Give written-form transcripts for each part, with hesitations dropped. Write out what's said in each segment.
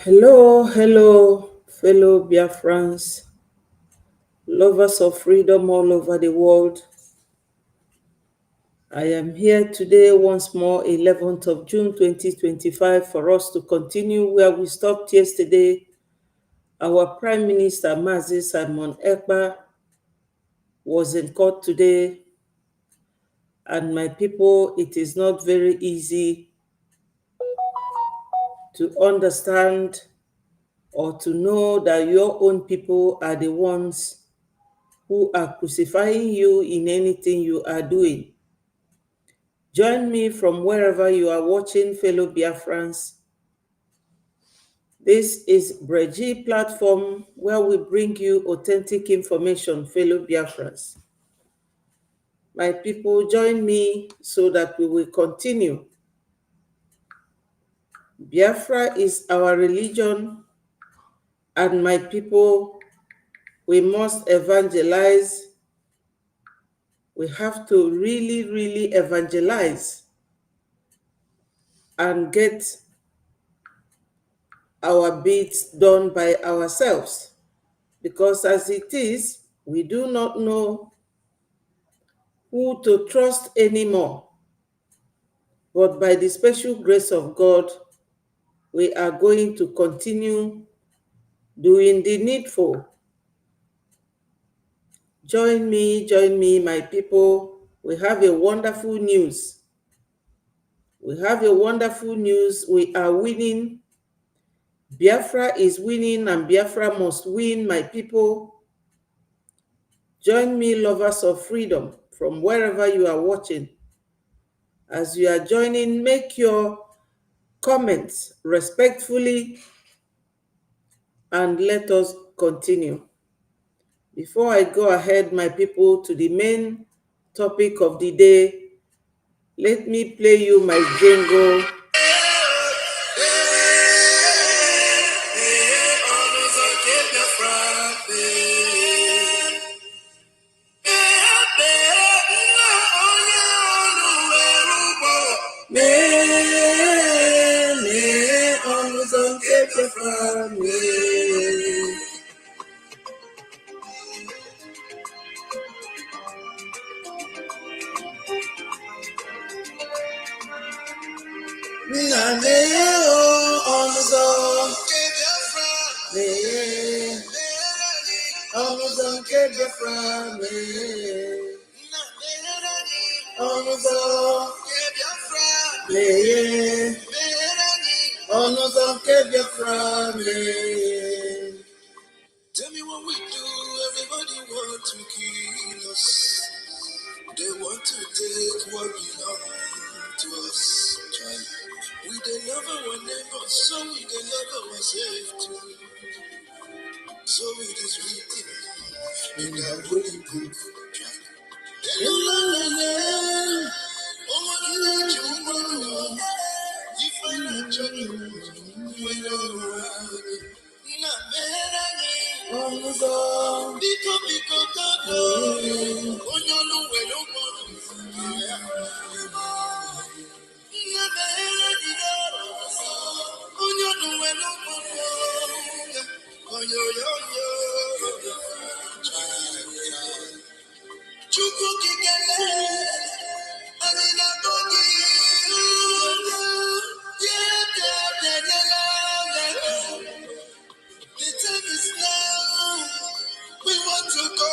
Hello, hello, fellow Biafrans, lovers of freedom all over the world. I am here today once more, 11th of June 2025, for us to continue where we stopped yesterday. Our Prime Minister, Mazi Simon Ekpa, was in court today, and my people, it is not very easy to understand or to know that your own people are the ones who are crucifying you in anything you are doing. Join me from wherever you are watching, fellow Biafrans. This is Breji platform where we bring you authentic information, fellow Biafrans. My people, join me so that we will continue. Biafra is our religion, and my people, we must evangelize. We have to really evangelize and get our bits done by ourselves. Because as it is, we do not know who to trust anymore. But by the special grace of God, we are going to continue doing the needful. Join me, my people. We have a wonderful news. We have a wonderful news. We are winning. Biafra is winning, and Biafra must win, my people. Join me, lovers of freedom, from wherever you are watching. As you are joining, make your comments respectfully and let us continue. Before I go ahead, my people, to the main topic of the day, let me play you my jingle. Tell me what we do, everybody want to kill us. They want to take what belongs to us. We they love our neighbor, so we they love ourselves too. So it is written in the holy book. The time is now. We want to go.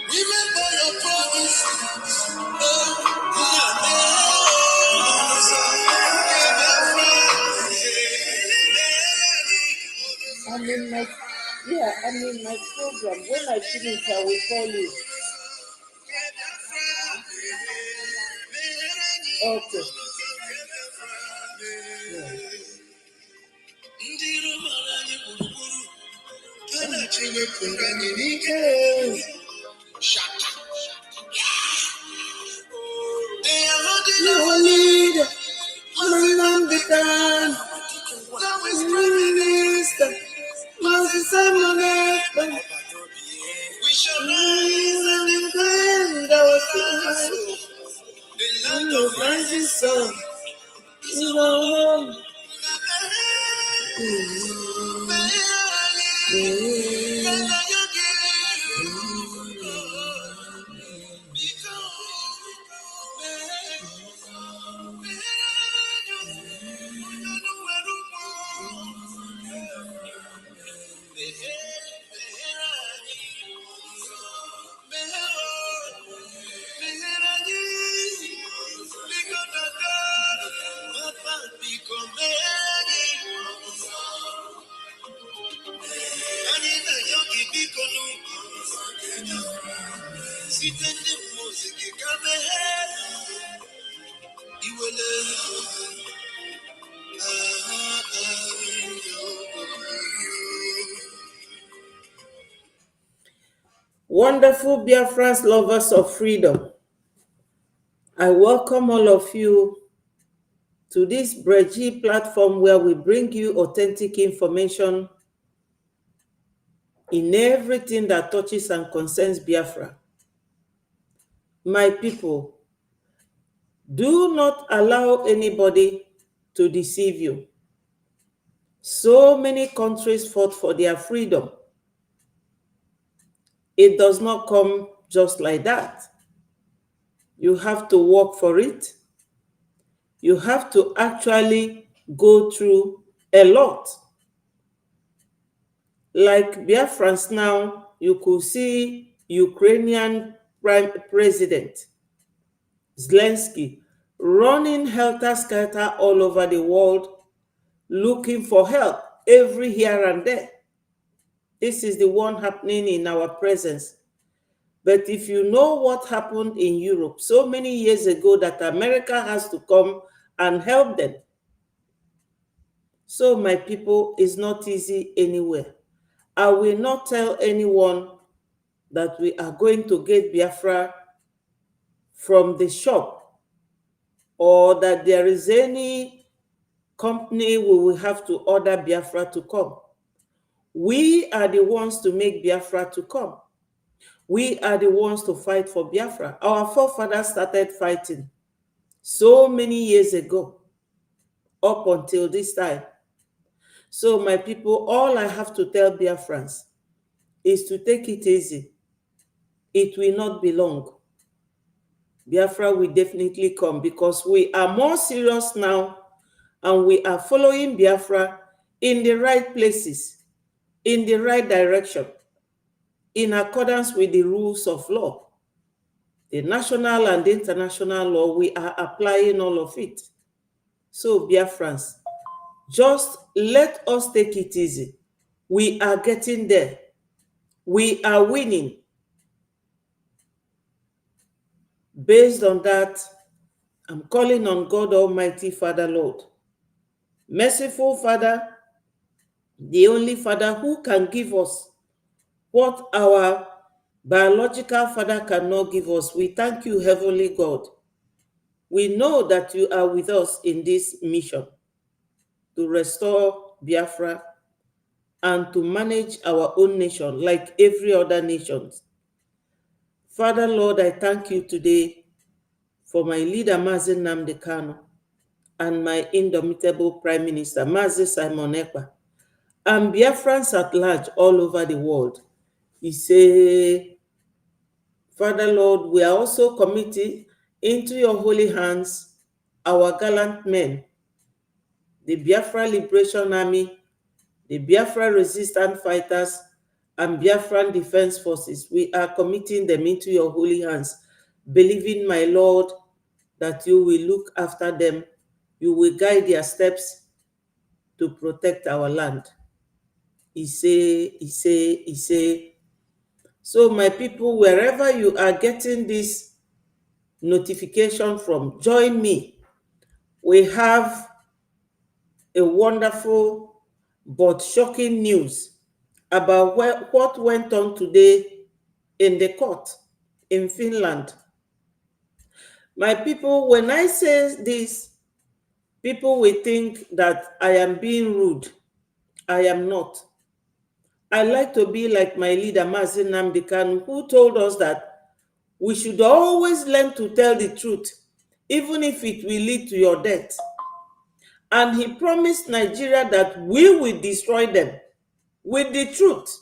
Remember your promise. I'm in my program. When I finish, I will call you. Okay. No need, Minister, Moses and we shall rise and defend our side. The land of rising sun is our home. Wonderful Biafrans, lovers of freedom, I welcome all of you to this Breji platform where we bring you authentic information in everything that touches and concerns Biafra. My people, do not allow anybody to deceive you. So many countries fought for their freedom. It does not come just like that. You have to work for it. You have to actually go through a lot. Like Biafrans now, you could see Ukrainian Prime President Zelensky running helter-skelter all over the world, looking for help every here and there. This is the one happening in our presence. But if you know what happened in Europe so many years ago that America has to come and help them. So my people, it's not easy anywhere. I will not tell anyone that we are going to get Biafra from the shop or that there is any company we will have to order Biafra to come. We are the ones to make Biafra to come. We are the ones to fight for Biafra. Our forefathers started fighting so many years ago, up until this time. So my people, all I have to tell Biafrans is to take it easy. It will not be long. Biafra will definitely come because we are more serious now and we are following Biafra in the right places, in the right direction, in accordance with the rules of law. The national and the international law, we are applying all of it. So Biafrans, just let us take it easy. We are getting there. We are winning. Based on that, I'm calling on God Almighty, Father, Lord. Merciful Father, the only Father who can give us what our biological father cannot give us. We thank you, Heavenly God. We know that you are with us in this mission to restore Biafra and to manage our own nation like every other nation. Father, Lord, I thank you today for my leader, Msen and my indomitable Prime Minister, Mazi Simon Ekpa, and Biafrans at large all over the world. He say, Father, Lord, we are also committed into your holy hands our gallant men, the Biafra Liberation Army, the Biafra Resistance Fighters, and Biafran Defense Forces. We are committing them into your holy hands, believing, my Lord, that you will look after them, you will guide their steps to protect our land. He say. So my people, wherever you are getting this notification from, join me. We have a wonderful but shocking news about what went on today in the court in Finland. My people, when I say this, people will think that I am being rude. I am not. I like to be like my leader, Msen who told us that we should always learn to tell the truth, even if it will lead to your death. And he promised Nigeria that we will destroy them with the truth,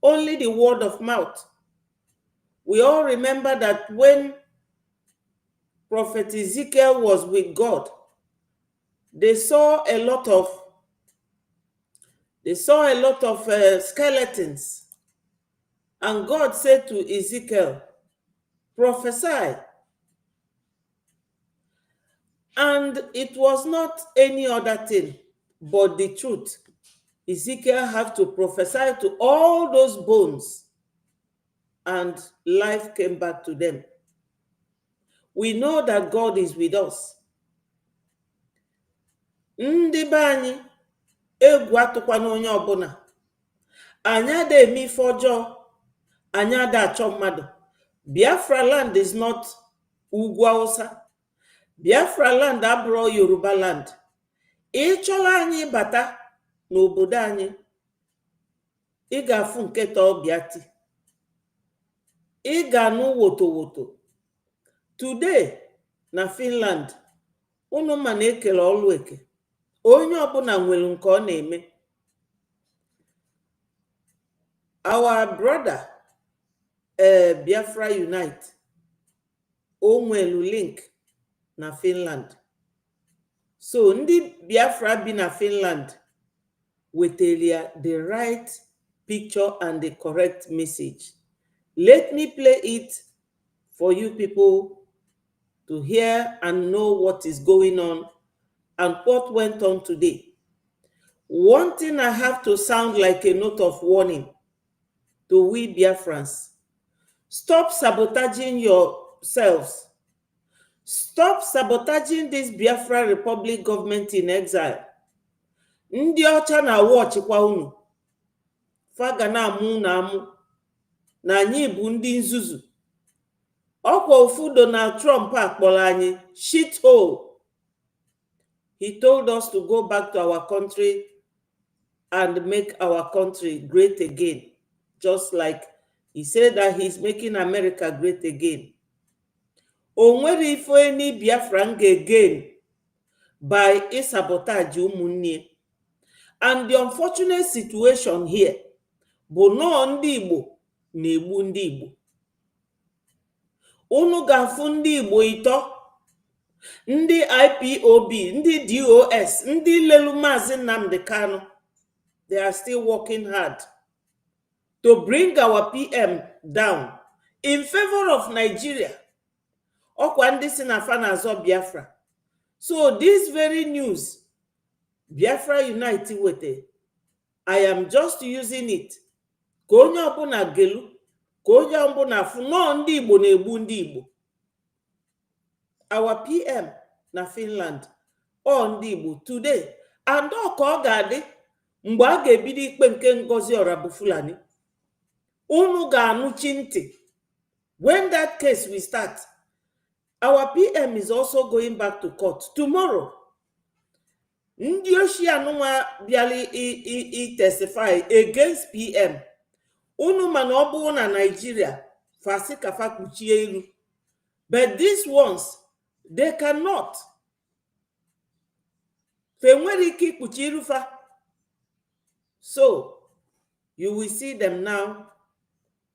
only the word of mouth. We all remember that when Prophet Ezekiel was with God, they saw a lot of skeletons. And God said to Ezekiel, prophesy. And it was not any other thing but the truth. Ezekiel had to prophesy to all those bones, and life came back to them. We know that God is with us. Ndị be anyị, egwu atụkwana onye ọbụla. Anyị ada eme ife ọjọọ, anyị ada achọ mmadụ. Biafra land is not ugwu Hausa. Biafra land abụrụ Yoruba land. Ị chọrọ anyị bata n'obodo anyị, ị ga-afụ nkịta ọbịa ti. Ị ga-anụ woto. Today na Finland, unu ma na-ekele ọlụ eke. Onye ọbụla nwere nke ọ na-eme. Our brother Biafra Unite, o nwelu link na Finland. So ndị Biafra bi na Finland wetara the right picture and the correct message. Let me play it for you people to hear and know what is going on and what went on today. One thing I have to sound like a note of warning to we Biafrans. Stop sabotaging yourselves. Stop sabotaging this Biafra Republic government in exile. Ndị ọcha na-awọchịkwa unu. Faga na-amụ na anyị bụ ndị nzuzu. Ọkwa ofu Donald Trump akpọrọ anyị shithole. He told us to go back to our country and make our country great again. Just like he said that he's making America great again. O nwere ife any Biafran ga-again by sabotage ụmụnne. And the unfortunate situation here bụ nọọ ndị Igbo na-egbu ndị Igbo. Unu ga-afụ ndị Igbo ịtọ, ndị IPOB, ndị DOS, ndị lelu Maazị Nnamdi Kanu. They are still working hard to bring our PM down in favor of Nigeria. Ọkwa ndị si na fa na-azọ Biafra. So this very news, Biafra Unite wete, I am just using it. Ka onye ọbụla gelu, ka onye ọbụla afụ nọọ ndị Igbo na-egbu ndị Igbo. Our PM na Finland, ọ ndị Igbo today. And ọ ka ọ ga-adị mgbe a ga-ebido ikpe nke Ngozi Ọrabụ Fulani. Unu ga-anụchi ntị. When that case will start, our PM is also going back to court tomorrow. Ndị oshi anụnwa bịali testify against PM. Unu mana ọ bụrụ na Nigeria fasi kafa kpuchie iru. But these ones, they cannot. Fe nwere ike ikpuchi iru fa. So, you will see them now.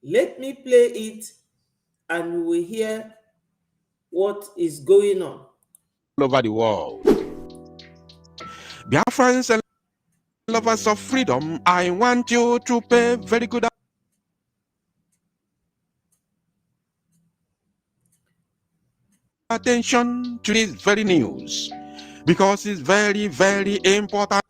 Let me play it and you will hear what is going on. All over the world. Biafrans and lovers of freedom, I want you to pay very good attention to this very news because it's very, very important.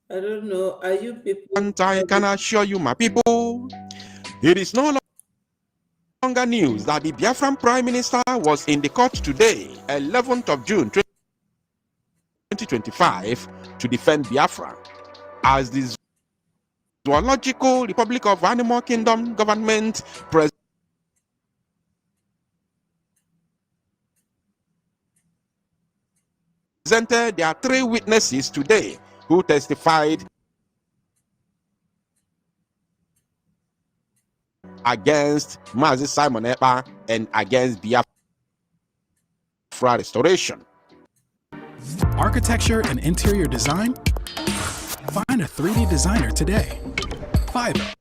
I don't know. Are you people? And I can assure you, my people, it is no longer news that the Biafran Prime Minister was in the court today, 11th of June 2025, to defend Biafra as the Zoological Republic of Animal Kingdom government presented their 3 witnesses today who testified against Mazi Simon Ekpa and against Biafra. Biafra restoration. Architecture and interior design? Find a 3D designer today. Fiverr.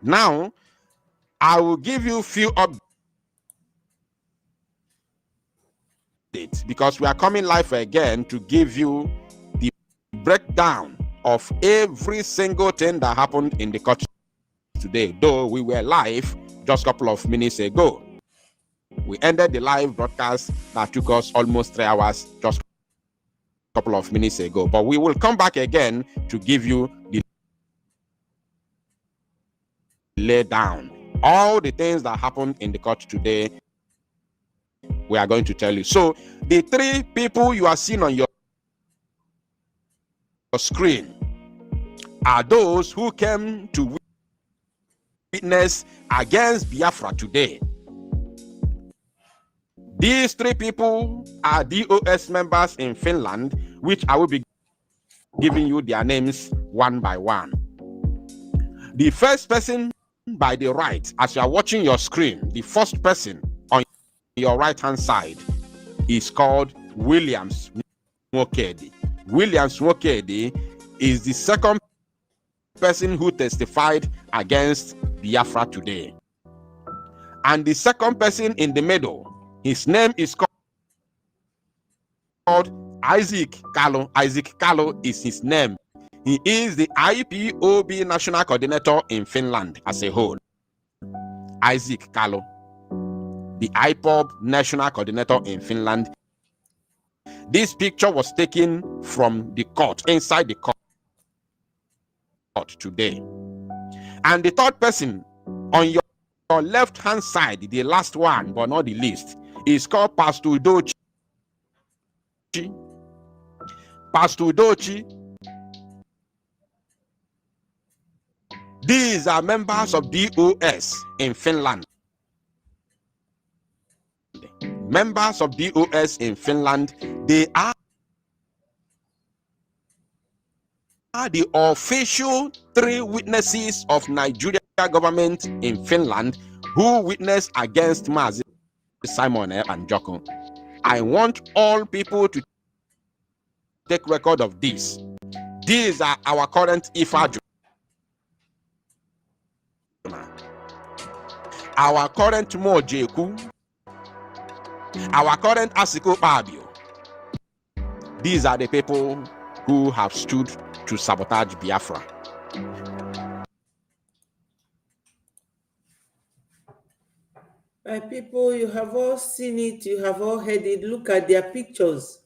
Now, I will give you a few updates because we are coming live again to give you the breakdown of every single thing that happened in the court today, though we were live just a couple of minutes ago. We ended the live broadcast that took us almost 3 hours just a couple of minutes ago, but we will come back again to give you the lay down all the things that happened in the court today. We are going to tell you. So the three people you are seeing on your screen are those who came to witness against Biafra today. These three people are DOS members in Finland, which I will be giving you their names one by one. The first person by the right, as you are watching your screen, the first person on your right hand side is called Williams Nwokedi. Williams Nwokedi is the second person who testified against Biafra today. And the second person in the middle, his name is called Isaac Kalo. Isaac Kalo is his name. He is the IPOB National Coordinator in Finland as a whole. Isaac Kalo, the IPOB National Coordinator in Finland. This picture was taken from the court, inside the court today. And the third person on your left-hand side, the last one, but not the least, is called Pastor Udochi. Pastor Udochi. These are members of DOS in Finland. Members of DOS in Finland, they are the official three witnesses of Nigeria government in Finland who witnessed against Mazi Simon and Joko. I want all people to take record of this. These are our current IFA, our current Mojeku, our current Asiko Babio. These are the people who have stood to sabotage Biafra. My people, you have all seen it, you have all heard it. Look at their pictures.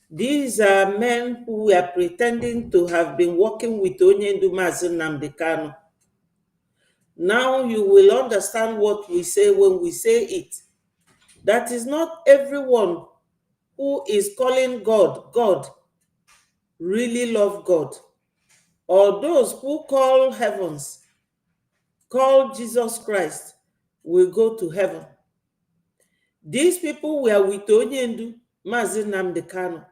These are men who were pretending to have been working with Onyendu Mazi Nnamdi Kanu. Now you will understand what we say when we say it. That is not everyone who is calling God, God, really love God. Or those who call heavens, call Jesus Christ, will go to heaven. These people were with Onyendu Mazi Nnamdi Kanu.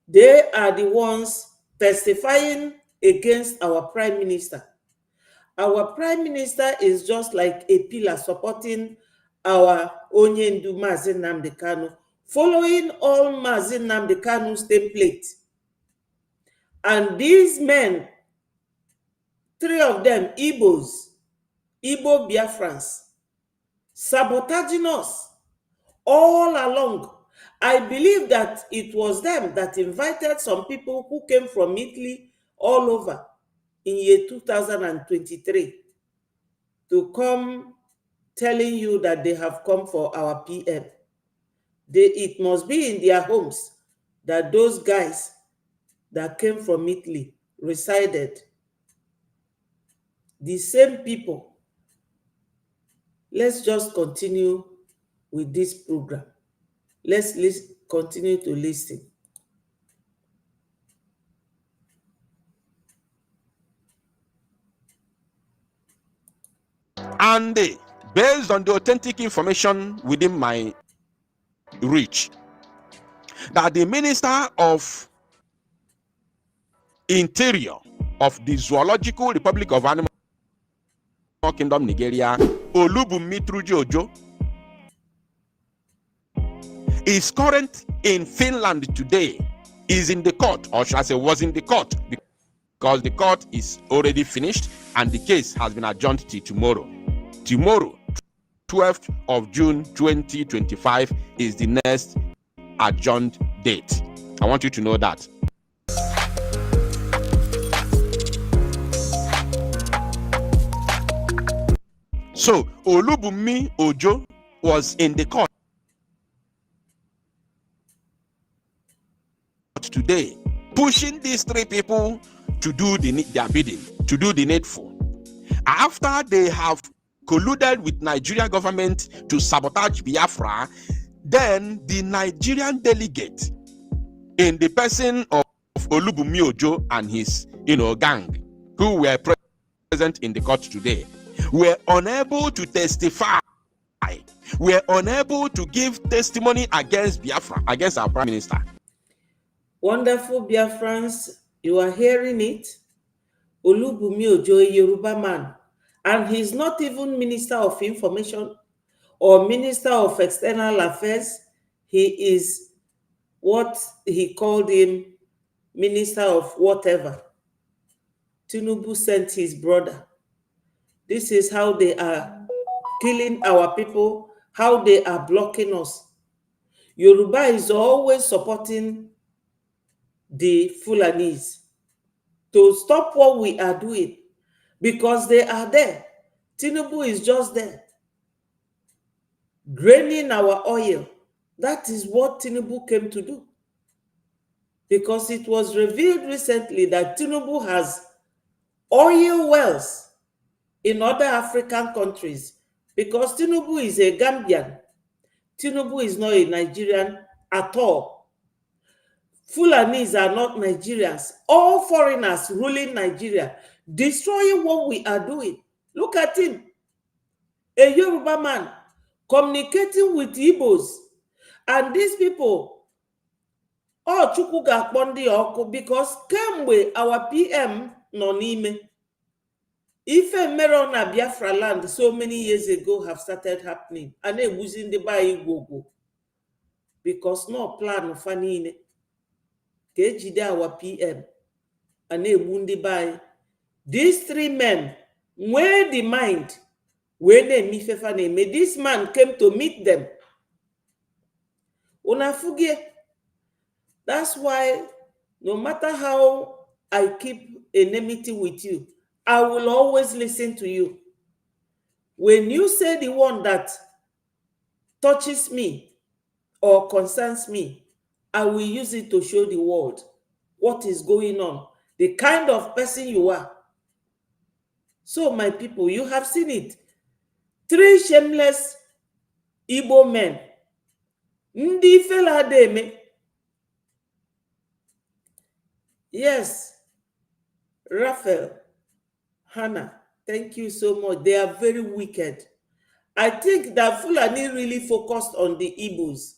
They are the ones testifying against our prime minister. Our prime minister is just like a pillar supporting our Onyendu Mazi Nnamdi Kanu, following all Mazi Nnamdi Kanu's template. And these men, three of them, Igbos, Igbo Biafrans, sabotaging us all along. I believe that it was them that invited some people who came from Italy all over in year 2023 to come telling you that they have come for our PM. It must be in their homes that those guys that came from Italy resided. The same people. Let's just continue with this program. Let's continue to listen. And based on the authentic information within my reach, that the Minister of Interior of the Zoological Republic of Animal Kingdom, Nigeria, Olubunmi Ojo, is current in Finland today, is in the court, or shall I say was in the court, because the court is already finished and the case has been adjourned to tomorrow. Tomorrow, 12th of June 2025, is the next adjourned date. I want you to know that. So, Olubunmi Ojo was in the court today, pushing these three people to do their bidding, to do the needful. After they have colluded with Nigeria government to sabotage Biafra, then the Nigerian delegate, in the person of Olubunmi Ojo and his gang, who were present in the court today, were unable to testify, were unable to give testimony against Biafra, against our Prime Minister. Wonderful Biafrans, you are hearing it. Olubunmi Ojo, a Yoruba man, and he's not even Minister of Information or Minister of External Affairs. He is what he called him, Minister of whatever. Tinubu sent his brother. This is how they are killing our people, how they are blocking us. Yoruba is always supporting the Fulanis to stop what we are doing because they are there. Tinubu is just there, draining our oil. That is what Tinubu came to do. Because it was revealed recently that Tinubu has oil wells in other African countries. Because Tinubu is a Gambian. Tinubu is not a Nigerian at all. Fulanis are not Nigerians. All foreigners ruling Nigeria, destroying what we are doing. Look at him. A Yoruba man communicating with Igbos. And these people, Chukwu ga-akpọ ndị ọkụ, because kemgbe our PM nọ n'ime, ife mere na Biafra land so many years ago have started happening. And egbuzi ndị be anyị gwogwo. Because no plan fa niile ka ejide our PM and egbu ndị be anyị. These three men were the mind where na-eme ife fa na-eme. This man came to meet them. Una fugie. That's why no matter how I keep enmity with you, I will always listen to you. When you say the one that touches me or concerns me, I will use it to show the world what is going on, the kind of person you are. So, my people, you have seen it. 3 shameless Igbo men. Ndi fela deme. Yes, Raphael, Hannah, thank you so much. They are very wicked. I think that Fulani really focused on the Igbos.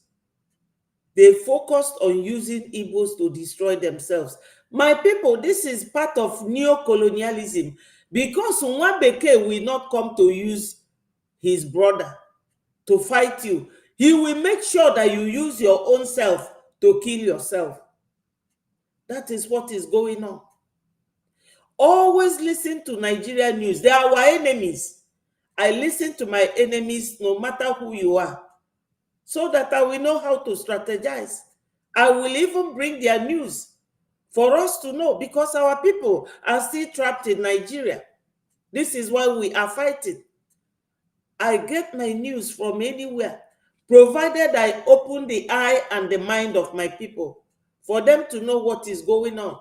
They focused on using Igbos to destroy themselves. My people, this is part of neo-colonialism, because Nwabeke will not come to use his brother to fight you. He will make sure that you use your own self to kill yourself. That is what is going on. Always listen to Nigerian news. They are our enemies. I listen to my enemies no matter who you are, so that I will know how to strategize. I will even bring their news for us to know, because our people are still trapped in Nigeria. This is why we are fighting. I get my news from anywhere, provided I open the eye and the mind of my people for them to know what is going on.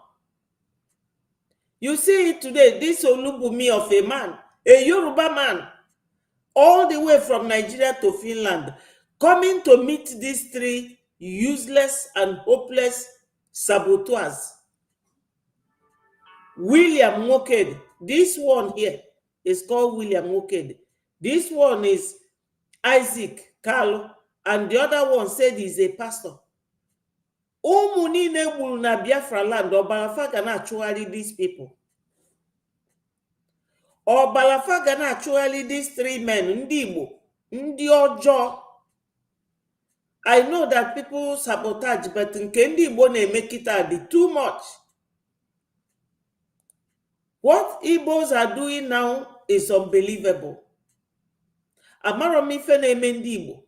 You see it today, this Olubunmi of a man, a Yoruba man, all the way from Nigeria to Finland, coming to meet these 3 useless and hopeless saboteurs. William Moked, this one here is called William Moked. This one is Isaac Carlo, and the other one said he's a pastor. Ụmụ niile gburu na Biafra land, ọbara fa ga na-achụgharị these people. Or Balafa Ghana actually these three men, Ndibo, Ndiojo. I know that people sabotage, but in Kendi Bone make it too much. What Igbos are doing now is unbelievable. Amaromi Feneme Ndibo.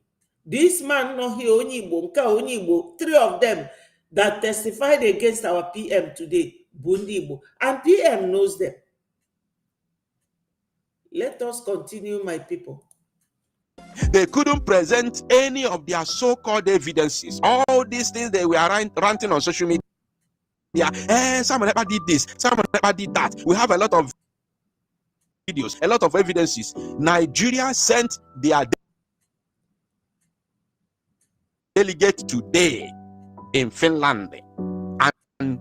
This man no here Onyibo, Nka Onyibo, three of them that testified against our PM today, Bundibo, and PM knows them. Let us continue, my people. They couldn't present any of their so-called evidences. All these things they were ranting on social media. Someone never did this, someone never did that. We have a lot of videos, a lot of evidences. Nigeria sent their delegate today in Finland, and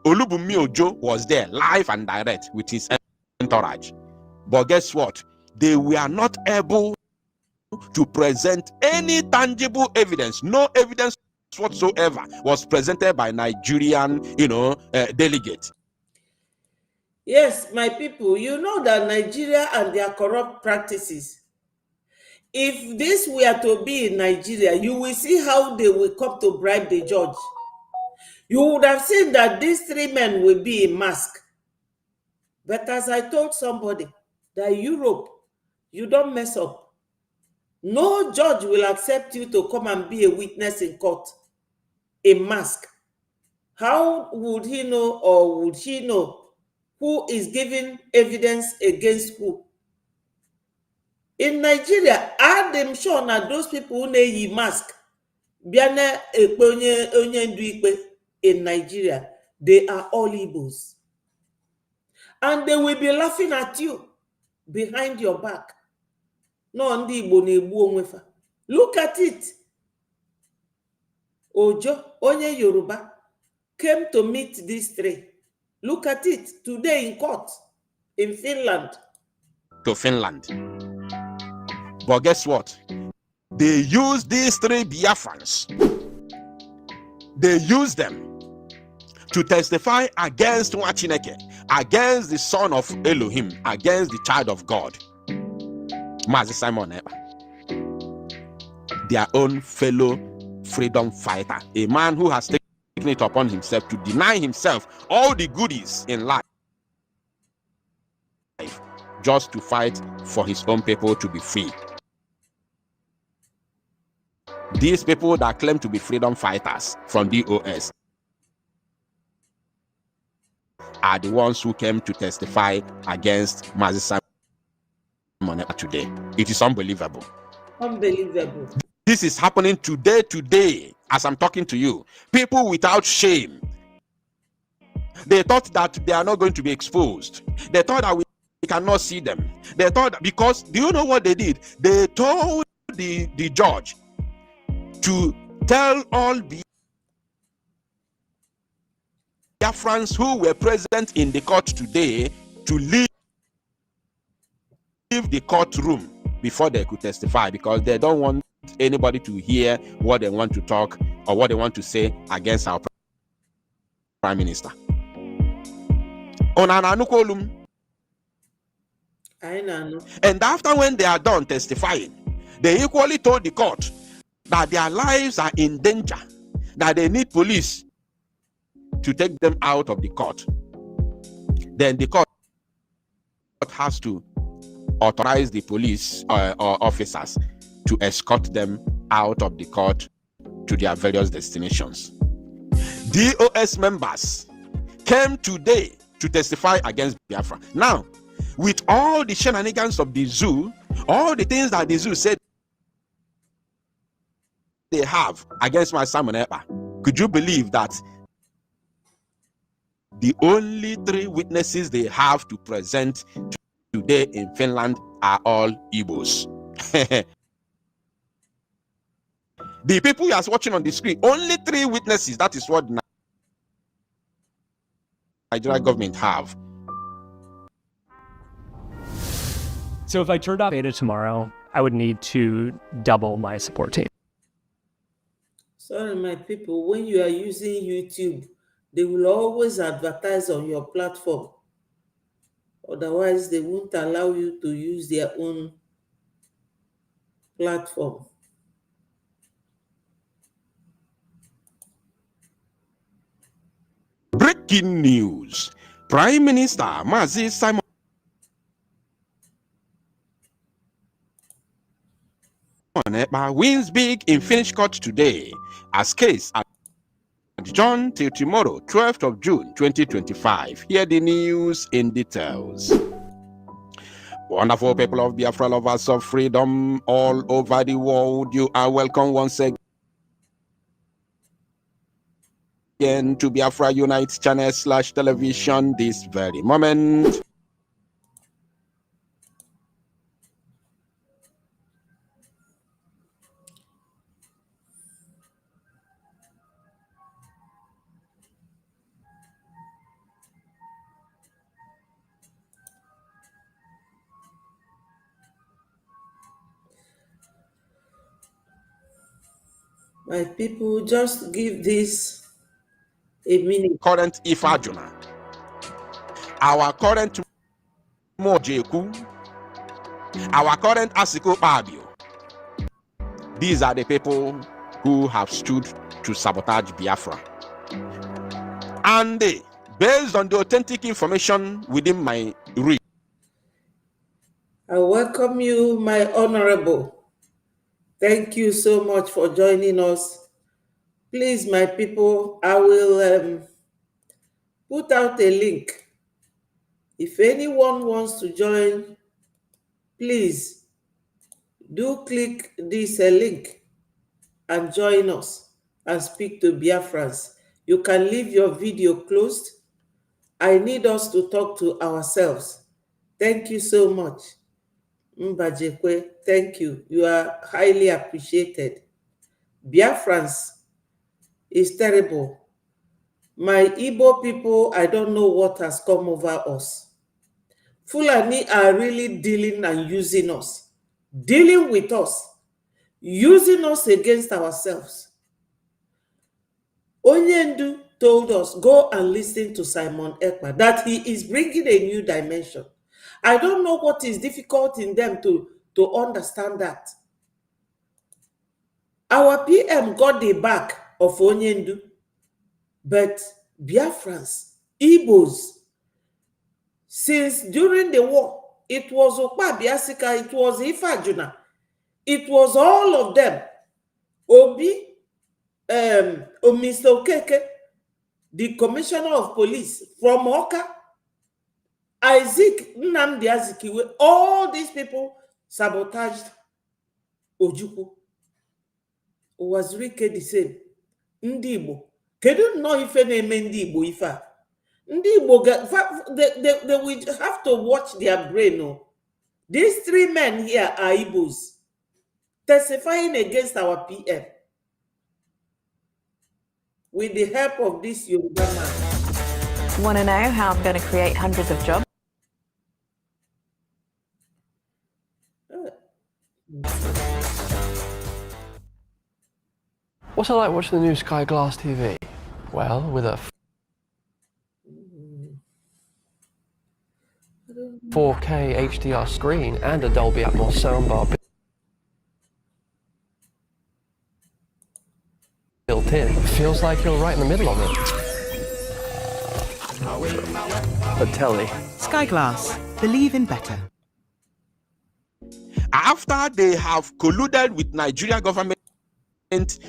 Olubunmi Ojo was there live and direct with his entourage. But guess what? They were not able to present any tangible evidence. No evidence whatsoever was presented by Nigerian, delegate. Yes, my people, you know that Nigeria and their corrupt practices. If this were to be in Nigeria, you will see how they will come to bribe the judge. You would have seen that these three men will be in mask. But as I told somebody, that Europe, you don't mess up. No judge will accept you to come and be a witness in court in mask. How would he know or would she know who is giving evidence against who? In Nigeria, I'm sure that those people who wear mask, in Nigeria, they are all Igbos. And they will be laughing at you behind your back. No, ndị Igbo na-egbu onwefa. Look at it. Ojo, onye Yoruba, came to meet these three. Look at it today in court in Finland. To Finland. But guess what? They use these three Biafrans. They use them to testify against Wachineke, against the son of Elohim, against the child of God. Mazi Simon Eba, their own fellow freedom fighter, a man who has taken it upon himself to deny himself all the goodies in life just to fight for his own people to be free. These people that claim to be freedom fighters from DOS are the ones who came to testify against Mazi Simon Eba today. It is unbelievable. Unbelievable. This is happening today, as I'm talking to you. People without shame. They thought that they are not going to be exposed. They thought that we cannot see them. They thought that because, do you know what they did? They told the judge to tell all Biafrans who were present in the court today to leave the courtroom before they could testify, because they don't want anybody to hear what they want to talk or what they want to say against our prime minister. And after, when they are done testifying, they equally told the court that their lives are in danger, that they need police to take them out of the court. Then the court has to authorize the police or officers to escort them out of the court to their various destinations. DOS members came today to testify against Biafra. Now, with all the shenanigans of the zoo, all the things that the zoo said they have against my Simon Eba, could you believe that the only three witnesses they have to present today in Finland are all Igbos? The people you are watching on the screen, only three witnesses. That is what the Nigerian government have. So if I turned off beta tomorrow, I would need to double my support team. Sorry, my people, when you are using YouTube, they will always advertise on your platform. Otherwise, they won't allow you to use their own platform. Breaking news. Prime Minister Mazi Simon Ekpa wins big in Finnish court today as case adjourned till tomorrow, 12th of June 2025. Hear the news in details. Wonderful people of Biafra, lovers of freedom all over the world, you are welcome once again to Biafra Unite channel / television this very moment. My people, just give this a minute. Current Ifajuna, our current Mojeku, our current Asiko Babio. These are the people who have stood to sabotage Biafra. And based on the authentic information within my reach, I welcome you, my honorable. Thank you so much for joining us. Please, my people, I will put out a link. If anyone wants to join, please do click this link and join us and speak to Biafrans. You can leave your video closed. I need us to talk to ourselves. Thank you so much. Mbajekwe, thank you. You are highly appreciated. Biafrans is terrible. My Igbo people, I don't know what has come over us. Fulani are really dealing and using us, dealing with us, using us against ourselves. Onyendu told us, go and listen to Simon Ekpa, that he is bringing a new dimension. I don't know what is difficult in them to understand that. Our PM got the back of Onyendu, but Biafrans, Igbos, since during the war, it was Okpa Biasika, it was Ifajuna, it was all of them. Obi, Mr. Okeke, the commissioner of police from Oka, Isaac Nnamdi Azikiwe, all these people sabotaged Ojukwu. Was Rike the same? Ndị Igbo. Kedu nnọọ ife na-eme ndị Igbo ife a? Ndị Igbo, they will have to watch their brain. Oh. These three men here are Igbos testifying against our PM with the help of this Yoruba man. Want to know how I'm going to create hundreds of jobs? What's it like watching the new Sky Glass TV? Well, with a 4K HDR screen and a Dolby Atmos soundbar built in, feels like you're right in the middle of it. But telly. Sky Glass. Believe in better. after they have colluded with Nigeria government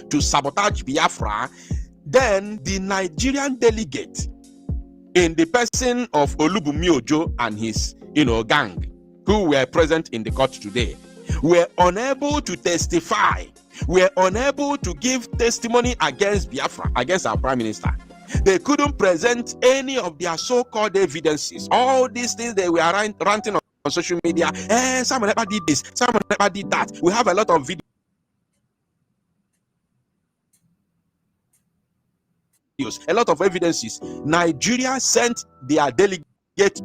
to sabotage Biafra, then the Nigerian delegate, in the person of Olubunmi Ojo and his gang, who were present in the court today, were unable to testify, were unable to give testimony against Biafra, against our prime minister. They couldn't present any of their so-called evidences. All these things they were ranting on social media. Someone never did this, someone never did that. We have a lot of videos. A lot of evidences. Nigeria sent their delegate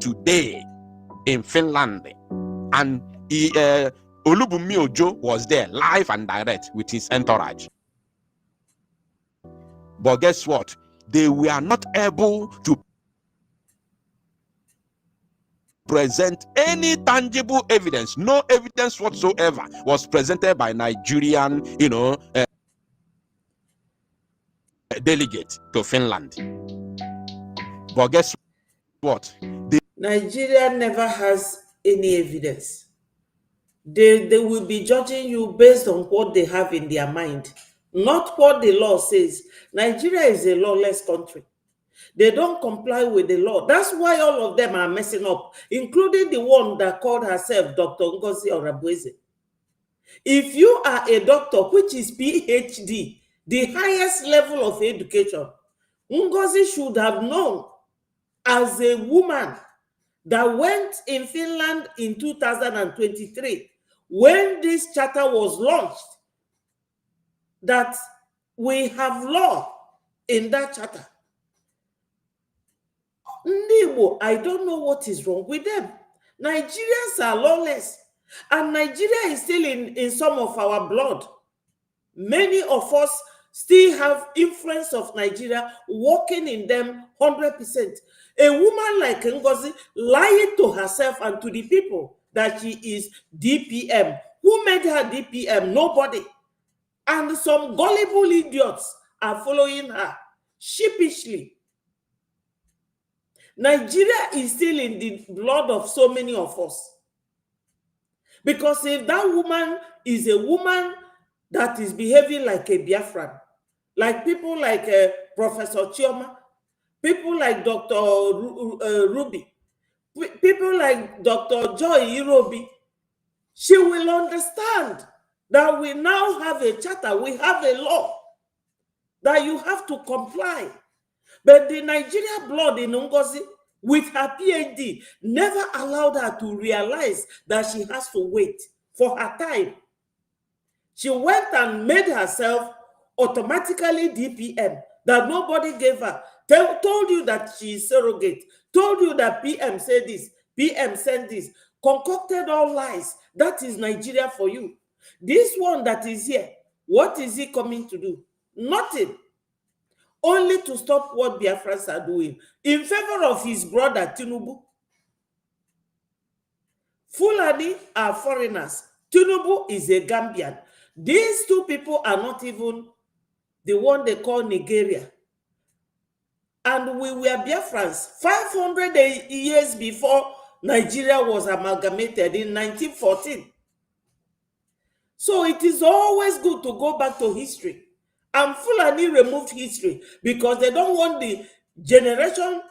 today in Finland, and Olubunmi Ojo was there live and direct with his entourage. But guess what? They were not able to present any tangible evidence. No evidence whatsoever was presented by Nigerian, delegate to Finland. But guess what? Nigeria never has any evidence. They will be judging you based on what they have in their mind, not what the law says. Nigeria is a lawless country. They don't comply with the law. That's why all of them are messing up, including the one that called herself Dr. Ngozi Orabueze. If you are a doctor, which is PhD, the highest level of education, Ngozi should have known as a woman that went in Finland in 2023, when this charter was launched, that we have law in that charter. Ndibo, I don't know what is wrong with them. Nigerians are lawless, and Nigeria is still in some of our blood. Many of us still have influence of Nigeria working in them 100%. A woman like Ngozi lying to herself and to the people that she is DPM. Who made her DPM? Nobody. And some gullible idiots are following her sheepishly. Nigeria is still in the blood of so many of us. Because if that woman is a woman that is behaving like a Biafran, like people like Professor Chioma, people like Dr. Ruby, people like Dr. Joy Irobi, she will understand that we now have a charter, we have a law that you have to comply. But the Nigeria blood in Ngozi, with her PhD, never allowed her to realize that she has to wait for her time. She went and made herself automatically DPM, that nobody gave her. Told you that she is surrogate, told you that PM said this, PM sent this, concocted all lies. That is Nigeria for you. This one that is here, what is he coming to do? Nothing. Only to stop what Biafrans are doing in favor of his brother Tinubu. Fulani are foreigners. Tinubu is a Gambian. These two people are not even the one they call Nigeria. And we were Biafrans 500 years before Nigeria was amalgamated in 1914. So it is always good to go back to history. And Fulani removed history because they don't want the generation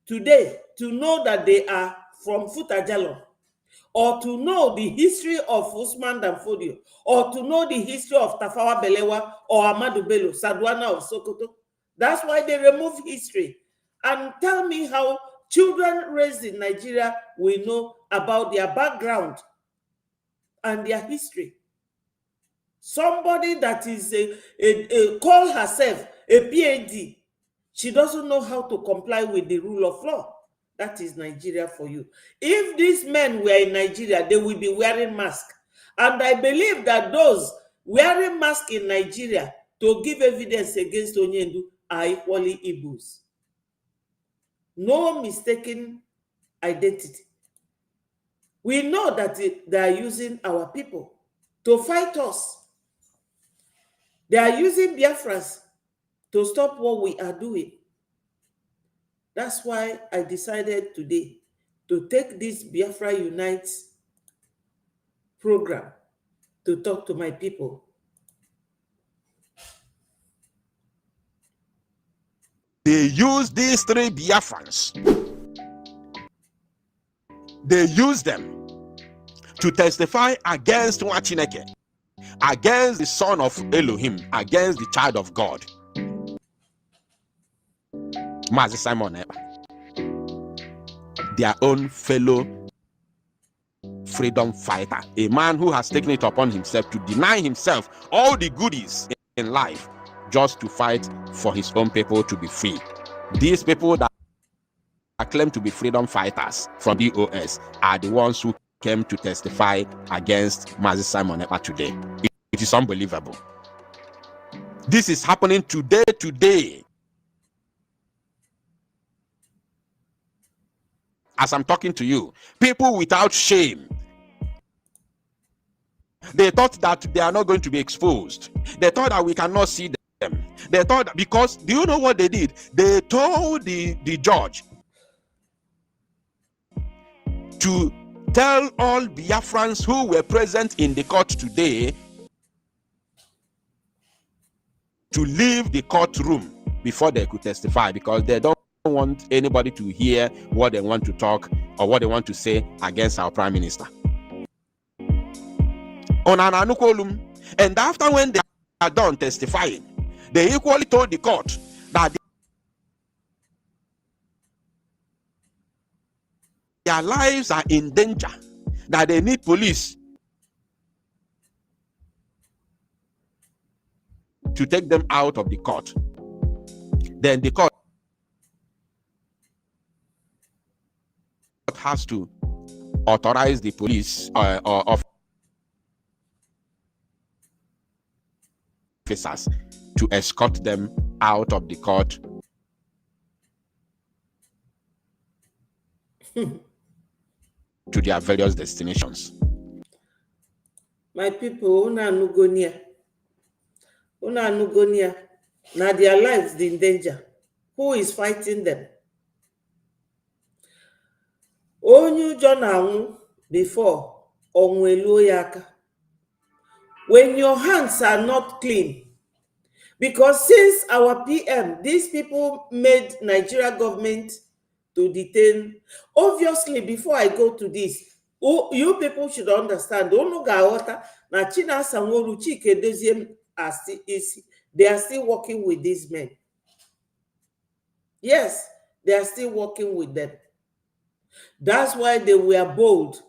today to know that they are from Futajalo, or to know the history of Usman Danfodio, or to know the history of Tafawa Balewa or Ahmadu Bello, Sadwana of Sokoto. That's why they remove history. And tell me how children raised in Nigeria will know about their background and their history. Somebody that is call herself a PhD, she doesn't know how to comply with the rule of law. That is Nigeria for you. If these men were in Nigeria, they will be wearing masks. And I believe that those wearing masks in Nigeria to give evidence against Onyendu are equally Igbos. No mistaken identity. We know that they are using our people to fight us. They are using Biafrans to stop what we are doing. That's why I decided today to take this Biafra Unites program to talk to my people. They use these three Biafrans. They use them to testify against Wachineke, against the son of Elohim, against the child of God, Mazi Simon Ekpa, their own fellow freedom fighter, a man who has taken it upon himself to deny himself all the goodies in life just to fight for his own people to be free. These people that claim to be freedom fighters from DOS are the ones who came to testify against Mazi Simon Ekpa today. It is unbelievable. This is happening today. as I'm talking to you. People without shame. They thought that they are not going to be exposed. They thought that we cannot see them. They thought that, because do you know what they did? They told the judge to tell all Biafrans who were present in the court today to leave the courtroom before they could testify, because they don't want anybody to hear what they want to talk or what they want to say against our prime minister. And after, when they are done testifying, they equally told the court that their lives are in danger, that they need police to take them out of the court. Then the court has to authorize the police or officers to escort them out of the court to their various destinations. My people, una nugonia. Now their lives in danger. Who is fighting them? Onyu John before Onweluoyaka. When your hands are not clean, because since our PM, these people made Nigeria government to detain. Obviously, before I go to this, you people should understand. They are still working with these men. Yes, they are still working with them. That's why they were bold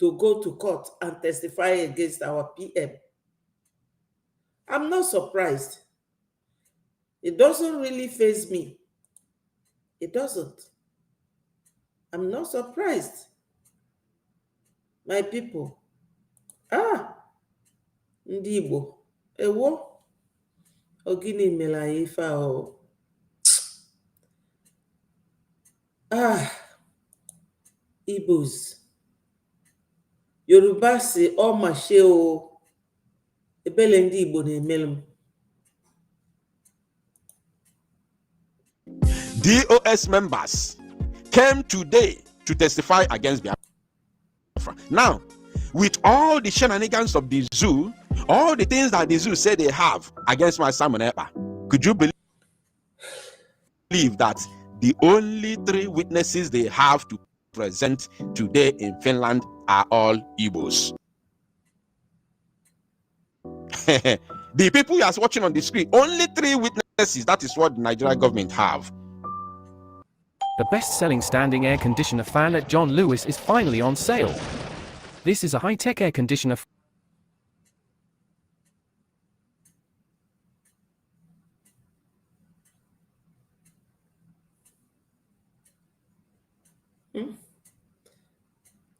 to go to court and testify against our PM. I'm not surprised. It doesn't really faze me. It doesn't. I'm not surprised. My people. Ndị Igbo. Ewo. Ogini mela ifa o. Igbos. Yoruba si o mashe o. Ebele ndị Igbo na-emelum. DOS members came today to testify against Biafra. Now, with all the shenanigans of the zoo, all the things that the zoo say they have against my Simon Epa, could you believe that the only 3 witnesses they have to present today in Finland are all Igbos? The people you are watching on the screen, only 3 witnesses. That is what the Nigerian government have. The best-selling standing air conditioner fan at John Lewis is finally on sale. This is a high-tech air conditioner.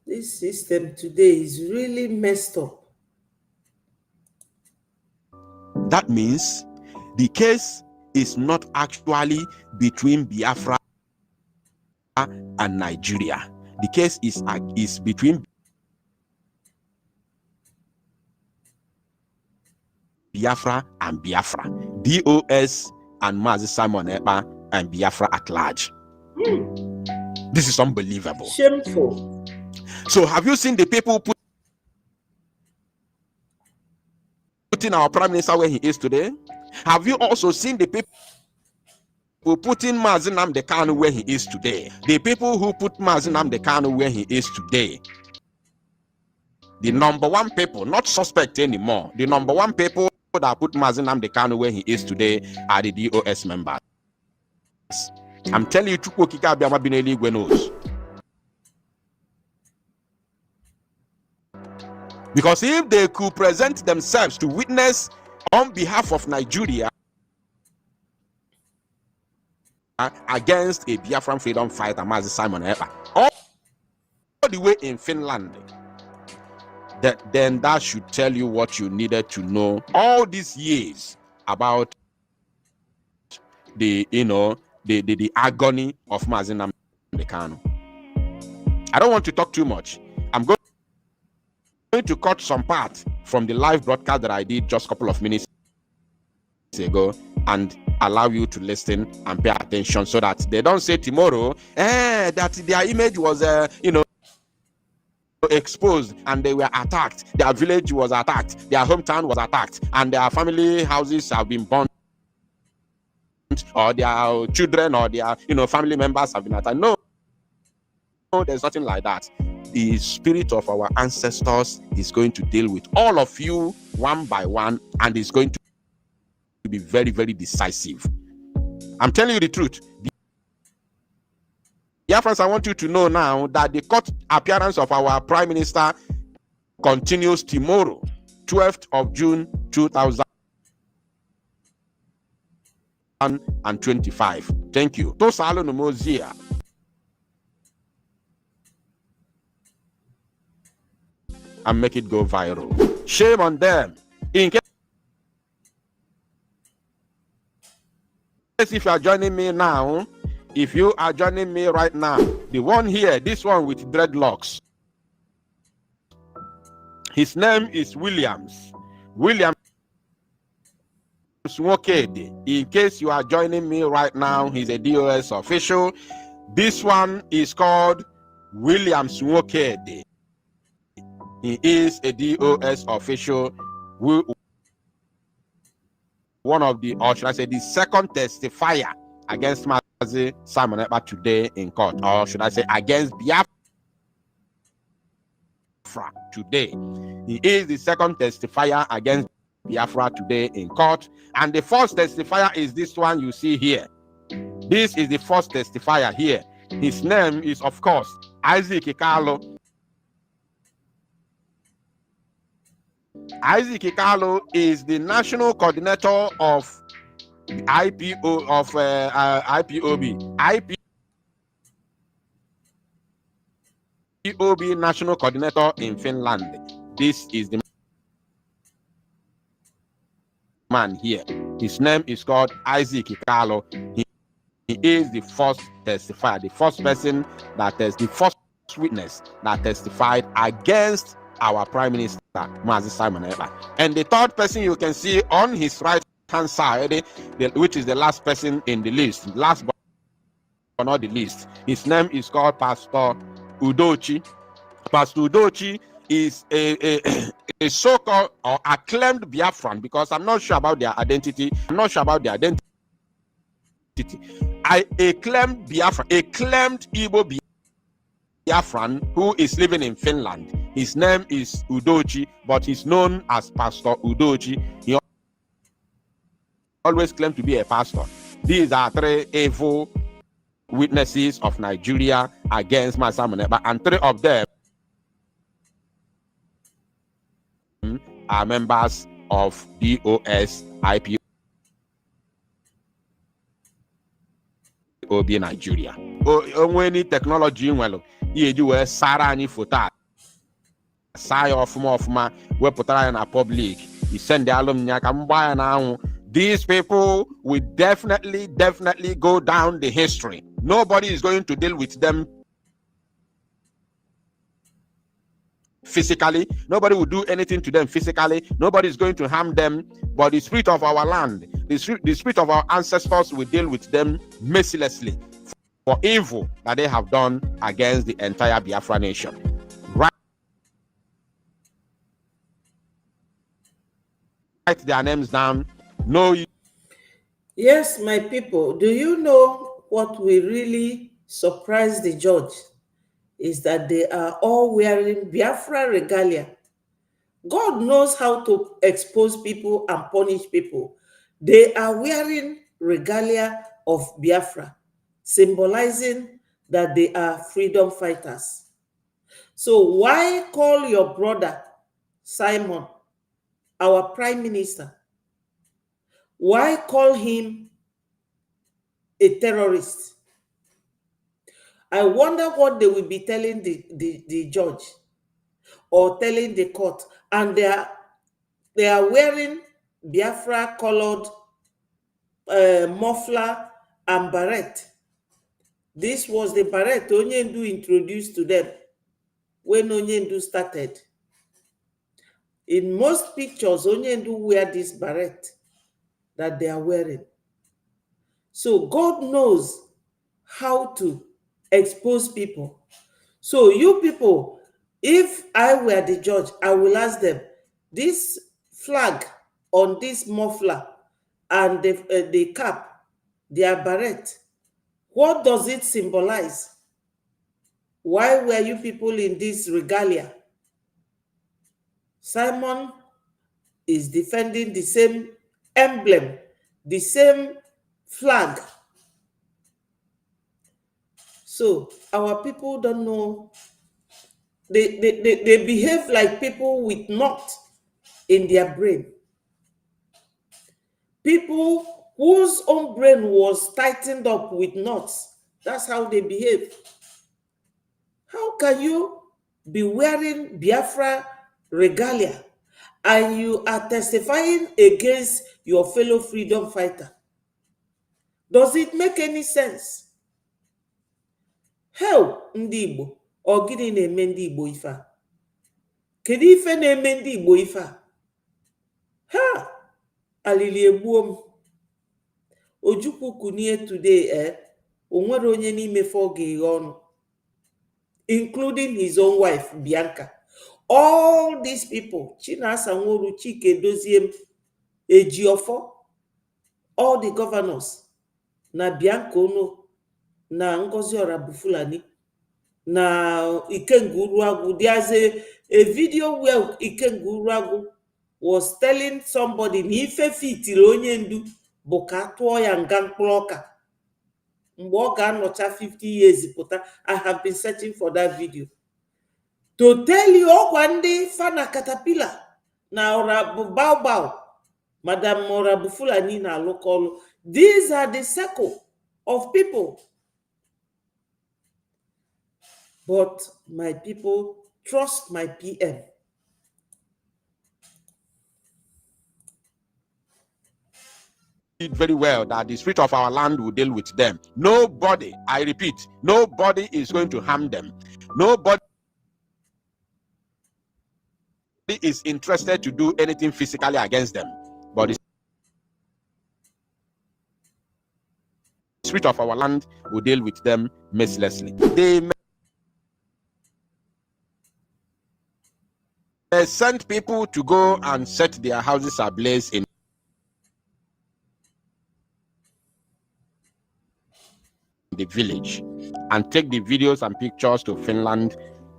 This system today is really messed up. That means the case is not actually between Biafra and Nigeria. The case is between Biafra and Biafra, DOS and Mazi Simon Epa and Biafra at large. This is unbelievable. Shameful. So have you seen the people putting our prime minister where he is today? Have you also seen the people who putting Mazi Nnamdi Kanu where he is today? The people who put Mazi Nnamdi Kanu where he is today, the number 1 people, not suspect anymore, the number 1 people that put Mazi Nnamdi Kanu where he is today are the DOS members. I'm telling you, Chukwu Okike Abịama bi n'eluigwe knows. Because if they could present themselves to witness on behalf of Nigeria against a Biafran freedom fighter, Mazi Simon Epa, all the way in Finland, then that should tell you what you needed to know all these years about the agony of Msen Kanu. I don't want to talk too much. I'm going to cut some part from the live broadcast that I did just a couple of minutes ago and allow you to listen and pay attention so that they don't say tomorrow that their image was exposed and they were attacked, their village was attacked, their hometown was attacked, and their family houses have been burned, or their children or their family members have been attacked. No, there's nothing like that. The spirit of our ancestors is going to deal with all of you one by one, and is going to be very, very decisive. I'm telling you the truth. Biafrans, I want you to know now that the court appearance of our Prime Minister continues tomorrow, 12th of June 2025. Thank you. Tosalo Nomozia. And make it go viral. Shame on them. In case if you are joining me now, if you are joining me right now, the one here, this one with dreadlocks, his name is Williams Nwokedi. In case you are joining me right now, he's a DOS official. This one is called Williams Nwokedi. He is a DOS official, one of the, or should I say, the second testifier against Mazi Simon Ekpa today in court, or should I say against Biafra today. He is the second testifier against Biafra today in court, and the first testifier is this one you see here. This is the first testifier here. His name is, of course, Isaac Ikalo. Isaac Ikalo is the national coordinator of IPO of IPOB national coordinator in Finland. This is the man here. His name is called Isaac Ikalo. He is the first testifier, the first person that is the first witness that testified against our Prime Minister, Mazi Simon Ekpa. And the third person you can see on his right hand side, which is the last person in the list, last but not the least, his name is called Pastor Udochi. Pastor Udochi is a so-called or acclaimed Biafran, because I'm not sure about their identity. A claimed Biafran, a claimed Igbo Biafran who is living in Finland. His name is Udochi, but he's known as Pastor Udochi. He always claimed to be a pastor. These are three evil witnesses of Nigeria against Mazi Simon Ekpa, and three of them are members of DOS IPOB Nigeria. Only technology well, you Sara any photo. Say of we put in a public. You send the alumni now. These people will definitely go down the history. Nobody is going to deal with them physically. Nobody will do anything to them physically. Nobody is going to harm them. But the spirit of our land, the spirit of our ancestors will deal with them mercilessly for evil that they have done against the entire Biafra nation. Write their names down. No. Yes, my people, do you know what will really surprise the judge is that they are all wearing Biafra regalia. God knows how to expose people and punish people. They are wearing regalia of Biafra, symbolizing that they are freedom fighters. So why call your brother Simon, our prime minister? Why call him a terrorist? I wonder what they will be telling the judge or telling the court. And they are wearing Biafra colored muffler and beret. This was the barret Onyendu introduced to them when Onyendu started. In most pictures, Onyendu wear this barret that they are wearing. So God knows how to expose people. So you people, if I were the judge, I will ask them, this flag on this muffler and the cap, their barret, what does it symbolize? Why were you people in this regalia? Simon is defending the same emblem, the same flag. So our people don't know. They behave like people with knot in their brain. People whose own brain was tightened up with knots. That's how they behave. How can you be wearing Biafra regalia and you are testifying against your fellow freedom fighter? Does it make any sense? Hell, ndị Igbo, ọ gịnị na-eme ndị Igbo ife a? Kedu ife na-eme ndị Igbo ife a? Ha! Alili egbuo m. Ojukwu kunie today, o nwere onye n'ime fọ ga-eghe ọnụ, including his own wife, Bianca. All these people, Chinasa Nworu, Chike Doziem, Ejiofo, all the governors, na Bianca Ono, na Ngozi Orabufulani, na Ikengu Uruagu. There's a video where Ikengu Uruagu was telling somebody, n'ife fitiri Onyendu bụ ka atụọ ya nga mkpụrụ ọka. Mgbe ọ ga-anọcha 50 years pụta. I have been searching for that video. To tell you, ọkwa ndị fana Caterpillar na Baobab, Madam Orabufulani na Alukolu. These are the circle of people. But my people, trust my PM. Very well that the spirit of our land will deal with them. Nobody, I repeat, nobody is going to harm them. Nobody is interested to do anything physically against them. But the spirit of our land will deal with them mercilessly. They may send people to go and set their houses ablaze in the village and take the videos and pictures to Finland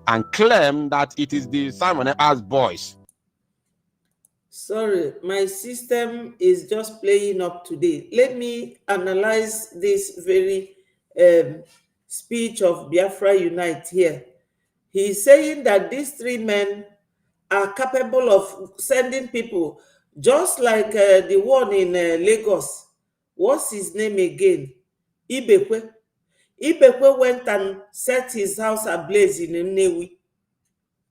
and claim that it is the Simon Ekpa's boys. Sorry, my system is just playing up today. Let me analyze this very speech of Biafra Unite here. He's saying that these three men are capable of sending people, just like the one in Lagos. What's his name again? Ibekwe. Ibekwe went and set his house ablaze in Nnewi,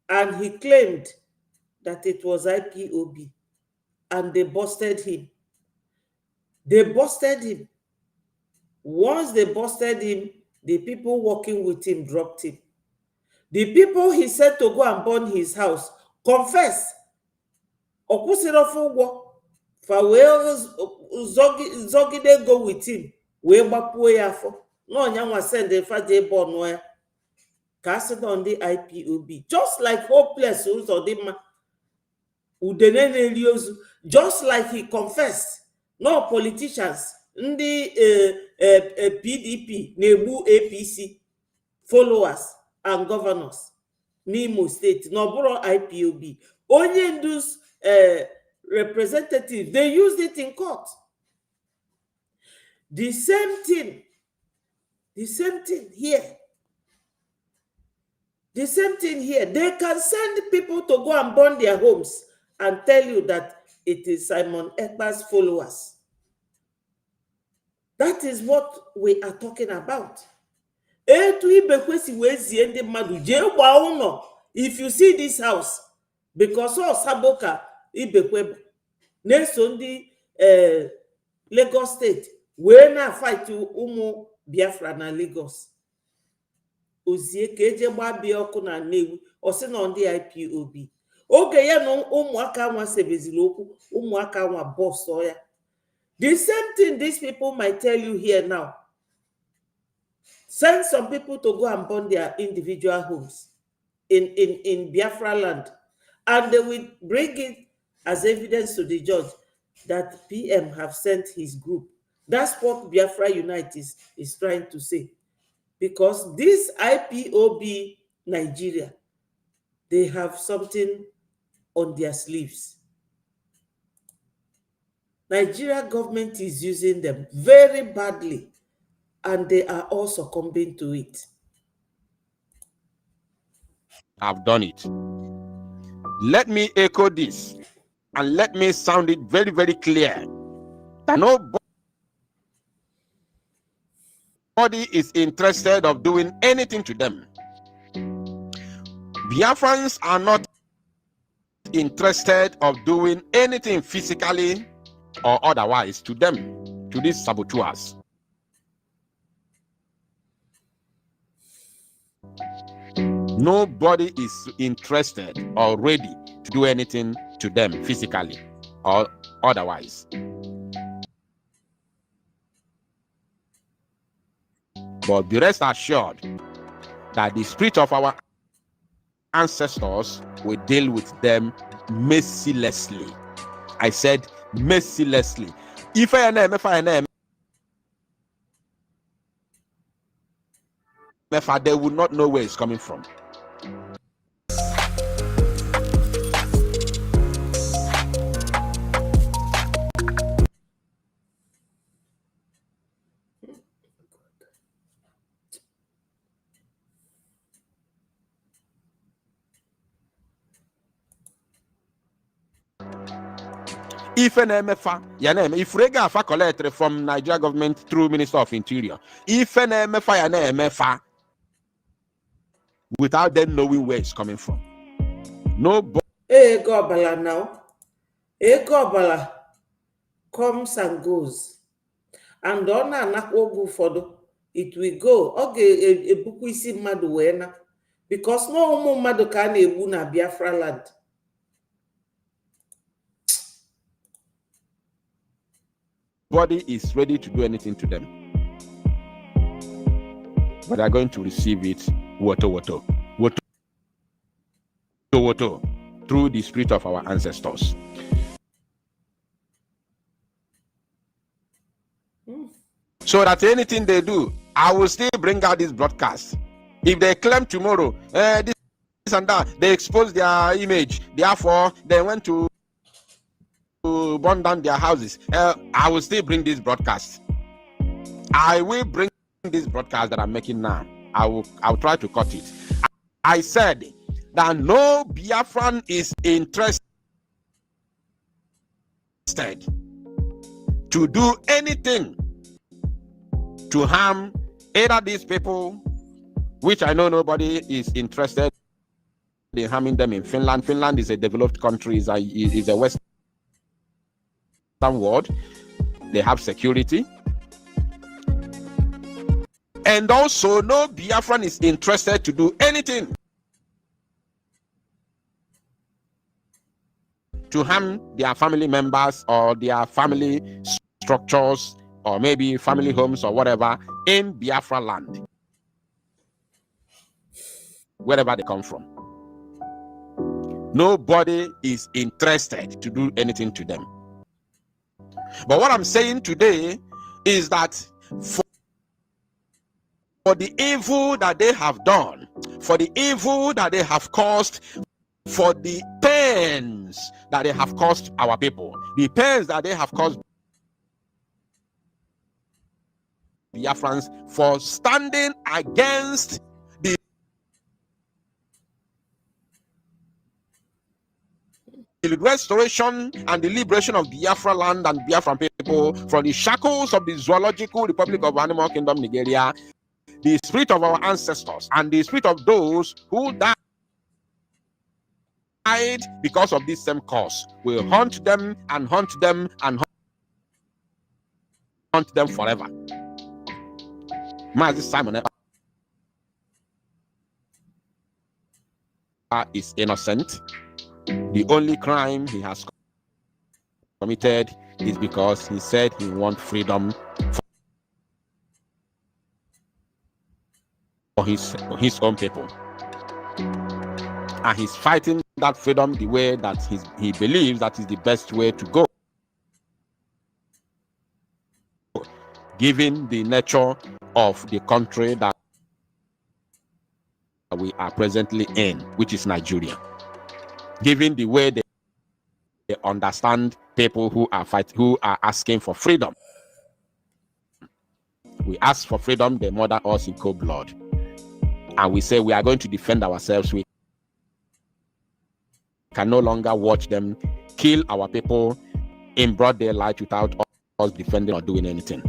and he claimed that it was IPOB, and they busted him. They busted him. Once they busted him, the people working with him dropped him. The people he said to go and burn his house confess. Okwusirofugwo for zogide go with him. We gbapuo ya afọ. No nyanwa send the faje born ya. Cast on the IPOB. Just like hopeless Uzodima. Udenene Liozu. Just like he confessed. No politicians. Ndi PDP, Nebu APC followers and governors. N'Imo State, Noburo IPOB. Onyendu's representative, they used it in court. The same thing here. The same thing here. They can send people to go and burn their homes and tell you that it is Simon Ekpa's followers. That is what we are talking about. If you see this house, because of Saboka, Ibekwe, Nesondi, Lagos State, we na fight to Umu Biafra na Lagos. ozie ka eje gbabie ọkụ na Nnewi, ọ sị na ndị IPOB. Oge ya na ụmụaka nwa sebeziri okwu, ụmụaka nwa bọsọ ya. The same thing these people might tell you here now. Send some people to go and burn their individual homes in Biafra land, and they will bring it as evidence to the judge that PM have sent his group. That's what Biafra Unite is trying to say. Because this IPOB Nigeria, they have something on their sleeves. Nigeria government is using them very badly, and they are all succumbing to it. I've done it. Let me echo this and let me sound it very, very clear that nobody is interested of doing anything to them. Biafrans are not interested of doing anything physically or otherwise to them, to these saboteurs. Nobody is interested or ready to do anything to them physically or otherwise. But be rest assured that the spirit of our ancestors will deal with them mercilessly. I said mercilessly. If I am, they will not know where it's coming from. If Rega collect from Nigeria government through Minister of Interior, if an MFA without them knowing where it's coming from, nobody. Hey, Gobala now. Hey, Gobala comes and goes, and on an akwogu fodo, it will go. Okay, a buku isi madu wena, because no umu madu ka na-egbu na Biafra land. Nobody is ready to do anything to them, but they are going to receive it woto through the spirit of our ancestors. So that anything they do, I will still bring out this broadcast. If they claim tomorrow, this and that, they expose their image, therefore they went to burn down their houses, I will still bring this broadcast. I will bring this broadcast that I'm making now. I'll try to cut it. I said that no Biafran is interested to do anything to harm either these people, which I know nobody is interested in harming them in Finland. Finland is a developed country, is a Western world. They have security. And also, no Biafran is interested to do anything to harm their family members or their family structures or maybe family homes or whatever in Biafra land, wherever they come from. Nobody is interested to do anything to them. But what I'm saying today is that for the evil that they have done, for the evil that they have caused, for the pains that they have caused our people, the pains that they have caused Biafrans, for standing against the restoration and the liberation of Biafra land and Biafran people from the shackles of the Zoological Republic of Animal Kingdom, Nigeria, the spirit of our ancestors and the spirit of those who died because of this same cause will haunt them and haunt them and haunt them forever. Mazi Simon is innocent. The only crime he has committed is because he said he wants freedom for his own people. And he's fighting that freedom the way that he believes that is the best way to go, given the nature of the country that we are presently in, which is Nigeria, given the way they understand people who are asking for freedom. We ask for freedom, they murder us in cold blood, and we say we are going to defend ourselves. We can no longer watch them kill our people in broad daylight without us defending or doing anything.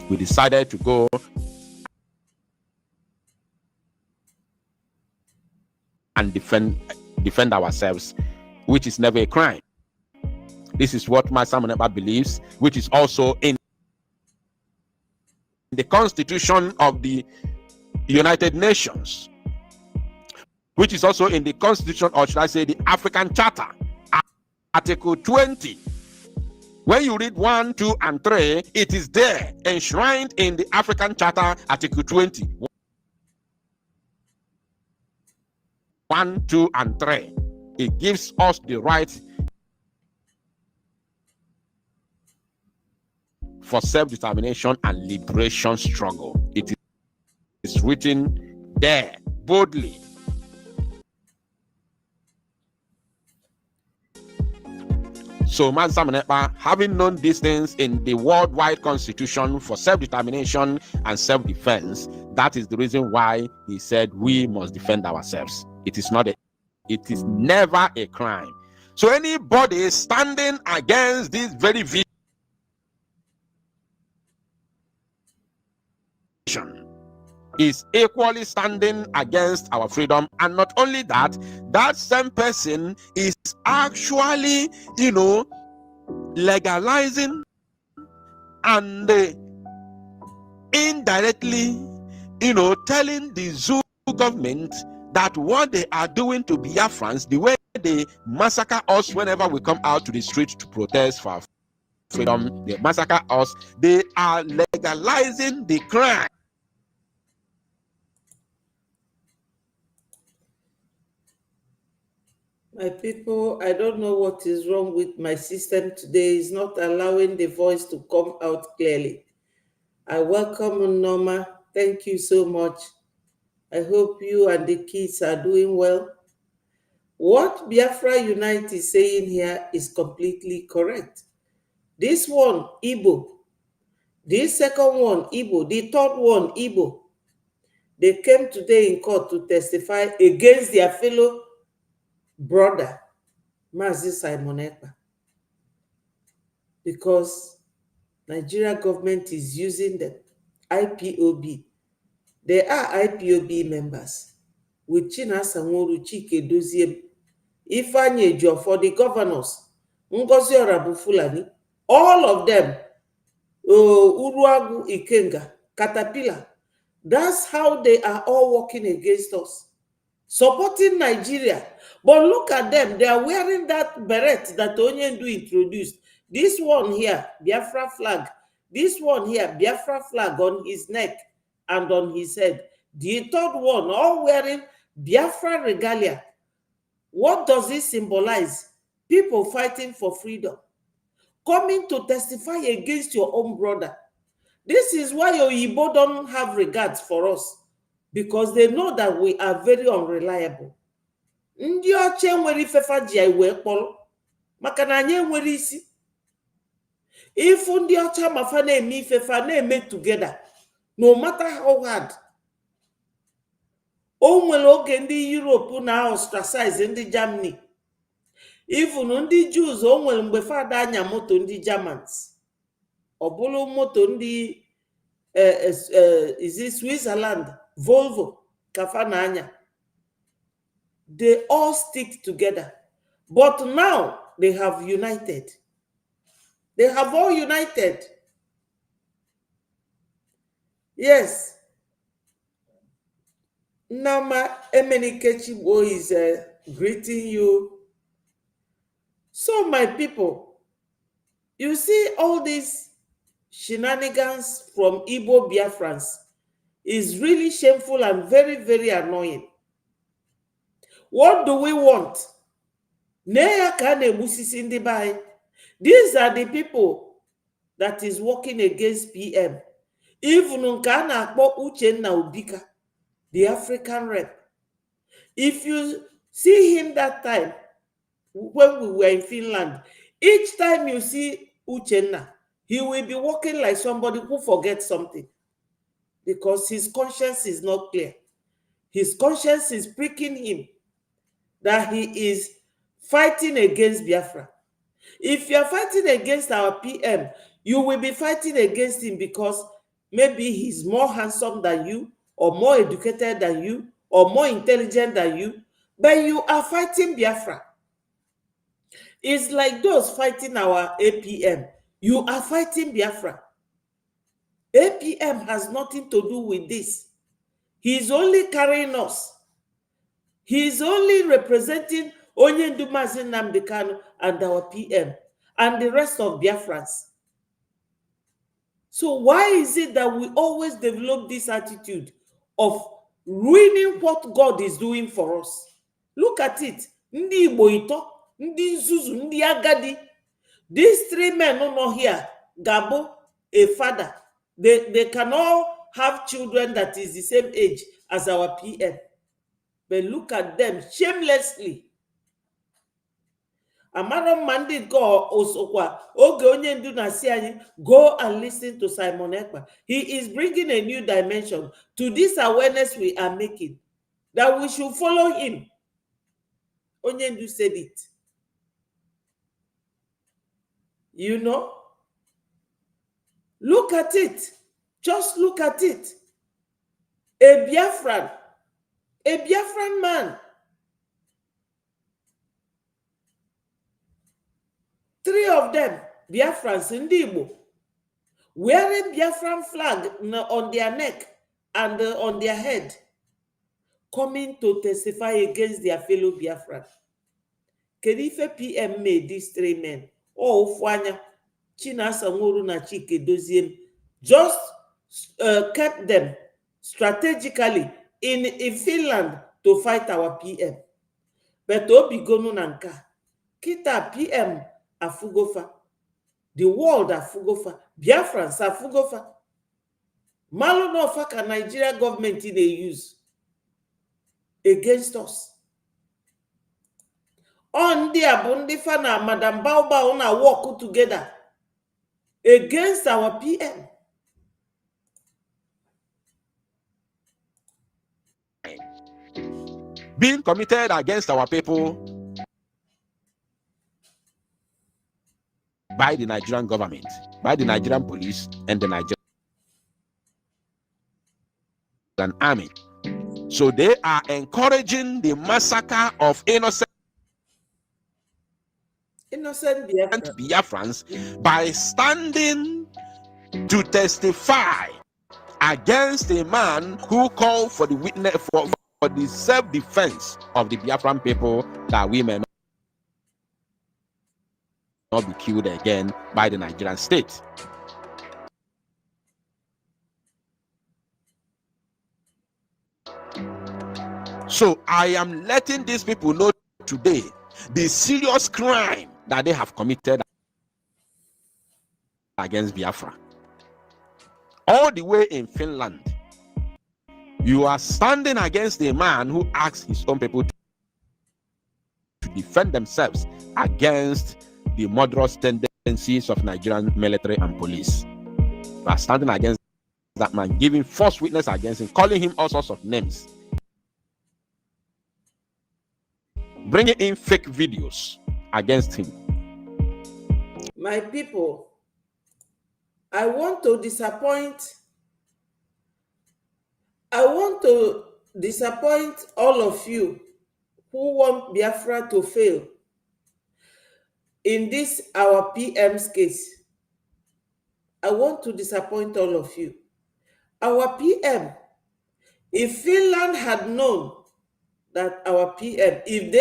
We decided to go and defend ourselves, which is never a crime. This is what Msen believes, which is also in the Constitution of the United Nations, which is also in the Constitution, or should I say the African Charter, Article 20. When you read 1, 2, and 3, it is there, enshrined in the African Charter, Article 20. 1, 2, and 3. It gives us the right for self-determination and liberation struggle. It is written there boldly. So Msen, having known these things in the worldwide constitution for self-determination and self-defense, that is the reason why he said we must defend ourselves. It is never a crime. So anybody standing against this very vision is equally standing against our freedom. And not only that, that same person is actually, legalizing and indirectly, telling the Zoo government that what they are doing to Biafrans, the way they massacre us whenever we come out to the street to protest for our freedom, they massacre us, they are legalizing the crime. My people, I don't know what is wrong with my system today. It's not allowing the voice to come out clearly. I welcome Norma. Thank you so much. I hope you and the kids are doing well. What Biafra Unite is saying here is completely correct. This one, Igbo. This second one, Igbo. The third one, Igbo. They came today in court to testify against their fellow brother, Mazi Simon Ekpa, because Nigeria government is using the IPOB. They are IPOB members with Chinasa Nworu, Chike Doziem, Ifeanyi Ejiofor, the governors, Ngozi Orabu Fulani, all of them, Uruagu Ikenga, Caterpillar. That's how they are all working against us, supporting Nigeria. But look at them, they are wearing that beret that Onyendu introduced. This one here, Biafra flag. This one here, Biafra flag on his neck and on his head. The third one, all wearing Biafra regalia. What does it symbolize? People fighting for freedom, coming to testify against your own brother. This is why your Igbo don't have regards for us, because they know that we are very unreliable. Ndị ọcha enwere ifefa ji wee kpọrọ maka na anyị enwere isi. Ifu ndị ọcha mafa na-eme ifefa na-eme together, no matter how hard. O nwere oge ndị Europe na ostracize ndị Germany. Even ndị Jews o nwere mgbe fada anya moto ndị Germans. Ọ bụrụ moto ndị is it Switzerland, Volvo, kafa na anya. They all stick together. But now they have united. They have all united. Yes. Nama Emenikechibo is greeting you. So, my people, you see all these shenanigans from Igbo Biafrans is really shameful and very, very annoying. What do we want? These are the people that is working against PM. Even Nkana Uchenna Ubika, the African rep. If you see him that time, when we were in Finland, each time you see Uchenna, he will be walking like somebody who forgets something because his conscience is not clear. His conscience is pricking him that he is fighting against Biafra. If you are fighting against our PM, you will be fighting against him because maybe he's more handsome than you, or more educated than you, or more intelligent than you, but you are fighting Biafra. It's like those fighting our APM. You are fighting Biafra. APM has nothing to do with this. He's only carrying us. He's only representing Onyendu Mazi Nnamdi Kanu and our PM and the rest of Biafrans. So why is it that we always develop this attitude of ruining what God is doing for us? Look at it. Ndi Igbo Ito, Ndi Nzuzu, Ndi Agadi. These three men no know here, Gabo, a father. They can all have children that is the same age as our PM. But look at them shamelessly. Amaro Mandit go Osokwa. Oge onye ndu na si anyị, go and listen to Simon Ekpa. He is bringing a new dimension to this awareness we are making, that we should follow him. Onye ndu said it. You know? Look at it. Just look at it. A Biafran man. 3 of them, Biafrans, Ndi Igbo, wearing Biafran flag on their neck and on their head, coming to testify against their fellow Biafran. Kedife PM made these 3 men, Fuanya, Chinasa Nwuru na Chike Doziem, just kept them strategically in Finland to fight our PM. But Obigonu Nanka, Kita PM Afugofa, the world Afugofa, Biafrans Afugofa. Malonofa ka Nigeria government they use against us. On the Abundifa na Madam Baoba on a work together against our PM. Being committed against our people by the Nigerian government, by the Nigerian police, and the Nigerian army. So they are encouraging the massacre of innocent Biafrans by standing to testify against a man who called for the witness for the self-defense of the Biafran people, that we may not be killed again by the Nigerian state. So I am letting these people know today the serious crime that they have committed against Biafra. All the way in Finland, you are standing against a man who asks his own people to defend themselves against the murderous tendencies of Nigerian military and police. You are standing against that man, giving false witness against him, calling him all sorts of names, bringing in fake videos against him. My people, I want to disappoint all of you who want Biafra to fail in this our PM's case. I want to disappoint all of you. Our PM If Finland had known that our PM, if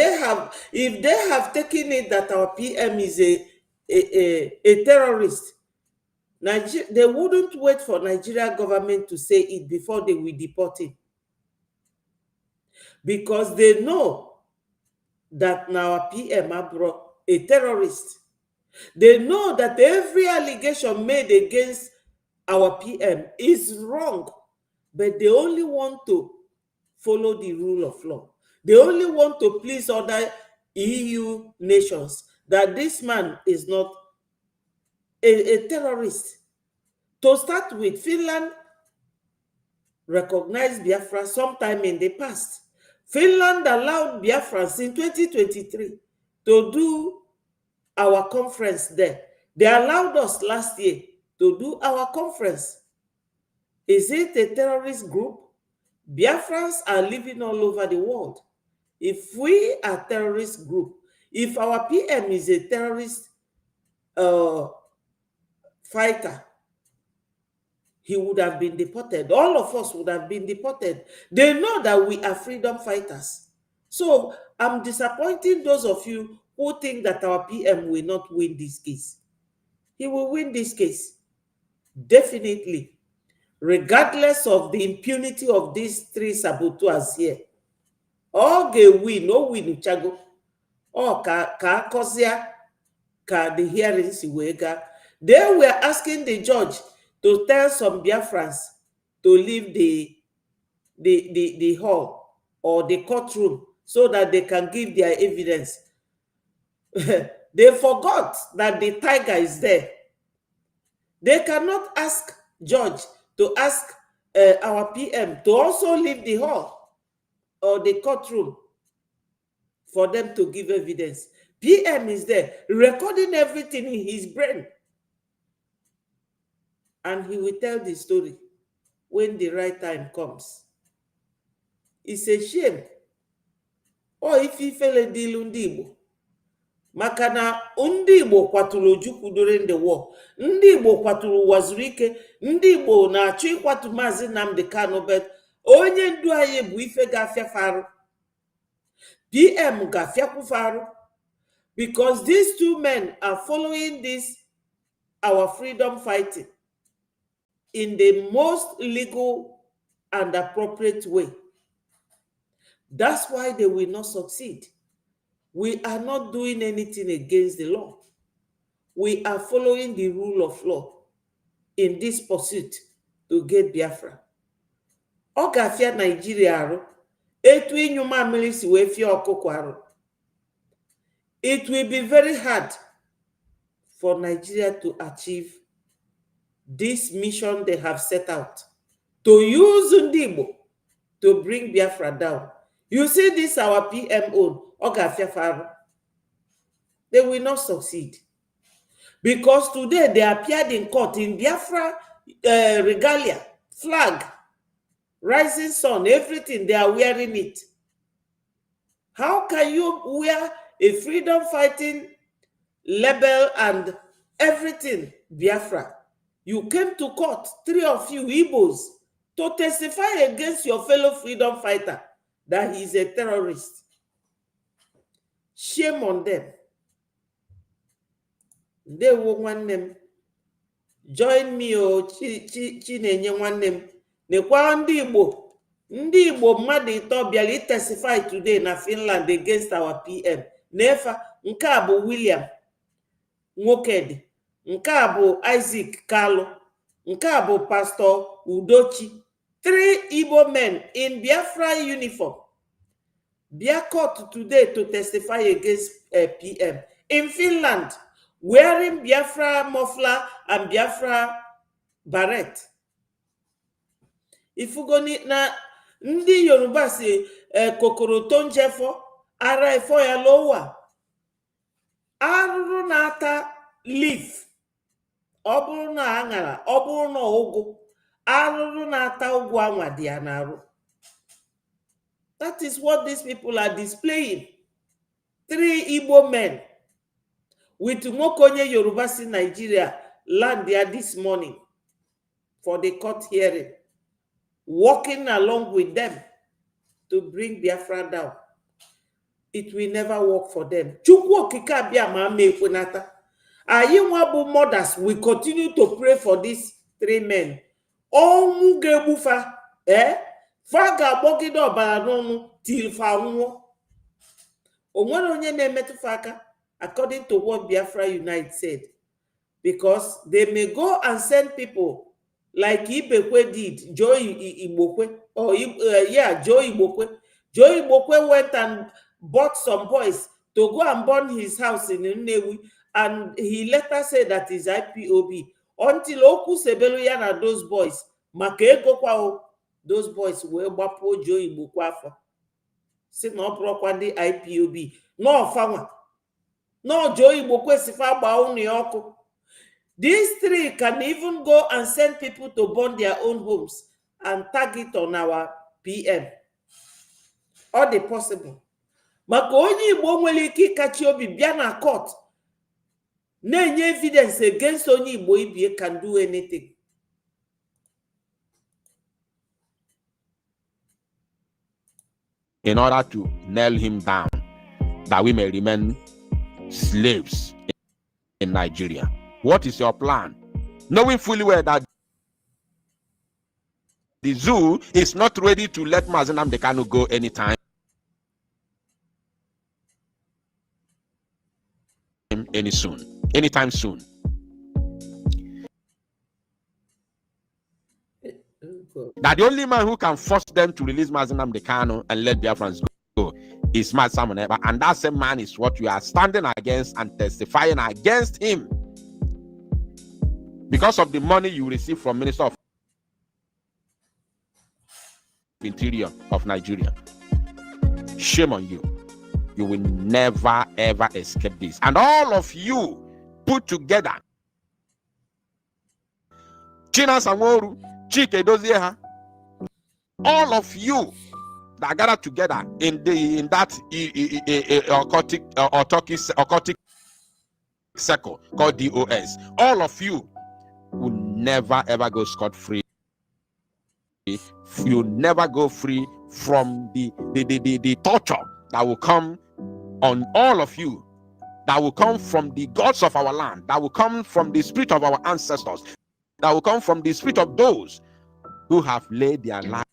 they have taken it that our PM is a terrorist, they wouldn't wait for Nigeria government to say it before they will deport him. Because they know that now our PM brought a terrorist. They know that every allegation made against our PM is wrong, but they only want to follow the rule of law. They only want to please other EU nations that this man is not a terrorist. To start with, Finland recognized Biafra sometime in the past. Finland allowed Biafrans in 2023 to do our conference there. They allowed us last year to do our conference. Is it a terrorist group? Biafrans are living all over the world. If we are a terrorist group, if our PM is a terrorist fighter, he would have been deported. All of us would have been deported. They know that we are freedom fighters. So I'm disappointing those of you who think that our PM will not win this case. He will win this case, definitely, regardless of the impunity of these three saboteurs here. All they win, no win, Chago. Or ka the hearings wega. They were asking the judge to tell some Biafrans to leave the hall or the courtroom so that they can give their evidence. They forgot that the tiger is there. They cannot ask judge to ask our PM to also leave the hall or the courtroom for them to give evidence. PM is there recording everything in his brain. And he will tell the story when the right time comes. It's a shame. Or if he fell a deal ndị Igbo. Maka na ndị Igbo kwaturu Ojukwu during the war. Ndị Igbo kwaturu Wazirike. Ndị Igbo na-achọ ịkwatu Maazị Nnamdi Kanu, but onye ndu anyị bụ ife ga-afịafarụ. PM ga-afịakwufarụ. Because these two men are following this, our freedom fighting, in the most legal and appropriate way. That's why they will not succeed. We are not doing anything against the law. We are following the rule of law in this pursuit to get Biafra. Ọ ga-afịa Nigeria arụ, etu inyu mamịrị si wee fịa ọkụkọ arụ. It will be very hard for Nigeria to achieve this mission they have set out, to use ndị Igbo to bring Biafra down. You see this our PMO, they will not succeed. Because today they appeared in court in Biafra regalia, flag, rising sun, everything, they are wearing it. How can you wear a freedom fighting label and everything, Biafra? You came to court, three of you Igbos, to testify against your fellow freedom fighter that he is a terrorist. Shame on them. They want them. Join me, Chinenye nwannem. Nekwa ndị Igbo. Ndị Igbo mmadụ ito bịara testify today na Finland against our PM. Nefa, nke a bụ William Nwokedi. Nke a bụ Isaac Kalu. Nke a bụ Pastor Udochi. 3 Igbo men in Biafra uniform. Bia court today to testify against PM. In Finland, wearing Biafra muffler and Biafra beret. Ifugoni na ndị Yoruba si kokoro tonjefo ara efo ya lowa. Arụrụ na-ata leaf. Ọ bụrụ na aṅara, ọ bụrụ na ụgụ, arụrụ na-ata ụgụ anwa dị ya n'arụ. That is what these people are displaying. 3 Igbo men with Mokonye Yoruba in Nigeria land there this morning for the court hearing. working along with them to bring Biafra down. It will never work for them. Chukwu okike abịama ama ekwenata. Anyị nwa bụ mothers, we continue to pray for these three men. Ọnwụ ga-egbufa, fa ga-agbọgide ọbara n'ọnụ till fa nwụọ. O nwere onye na-emetụfa aka, according to what Biafra Unite said, because they may go and send people like Ibekwe did, Joe Igbokwe, or Joe Igbokwe. Joe Igbokwe went and bought some boys to go and burn his house in Nnewi, and he later said that is IPOB. Until Oku Sebelu ya na those boys, maka ego kwa those boys wee gbapuo Joe Igbokwe afọ. Si na ọ bụrụkwa ndị IPOB. No fanwa. No Joe Igbokwe sifa gba unu ya ọkụ. These three can even go and send people to burn their own homes and tag it on our PM. All the possible. Maka onye Igbo nwere ike ịkachi obi bịa na court na-enye evidence against onye Igbo ibie can do anything. In order to nail him down, that we may remain slaves in Nigeria. What is your plan? Knowing fully well that the zoo is not ready to let Msen Kanu go anytime soon. That the only man who can force them to release Msen Kanu and let Biafrans go is Msen Eba, and that same man is what you are standing against and testifying against him because of the money you receive from Minister of Interior of Nigeria. Shame on you. You will never ever escape this. And all of you put together, China Sanworu, Chike Dozieha, all of you that gathered together in that occultic circle called DOS, all of you will never ever go scot-free. You never go free from the torture that will come on all of you, that will come from the gods of our land, that will come from the spirit of our ancestors, that will come from the spirit of those who have laid their lives,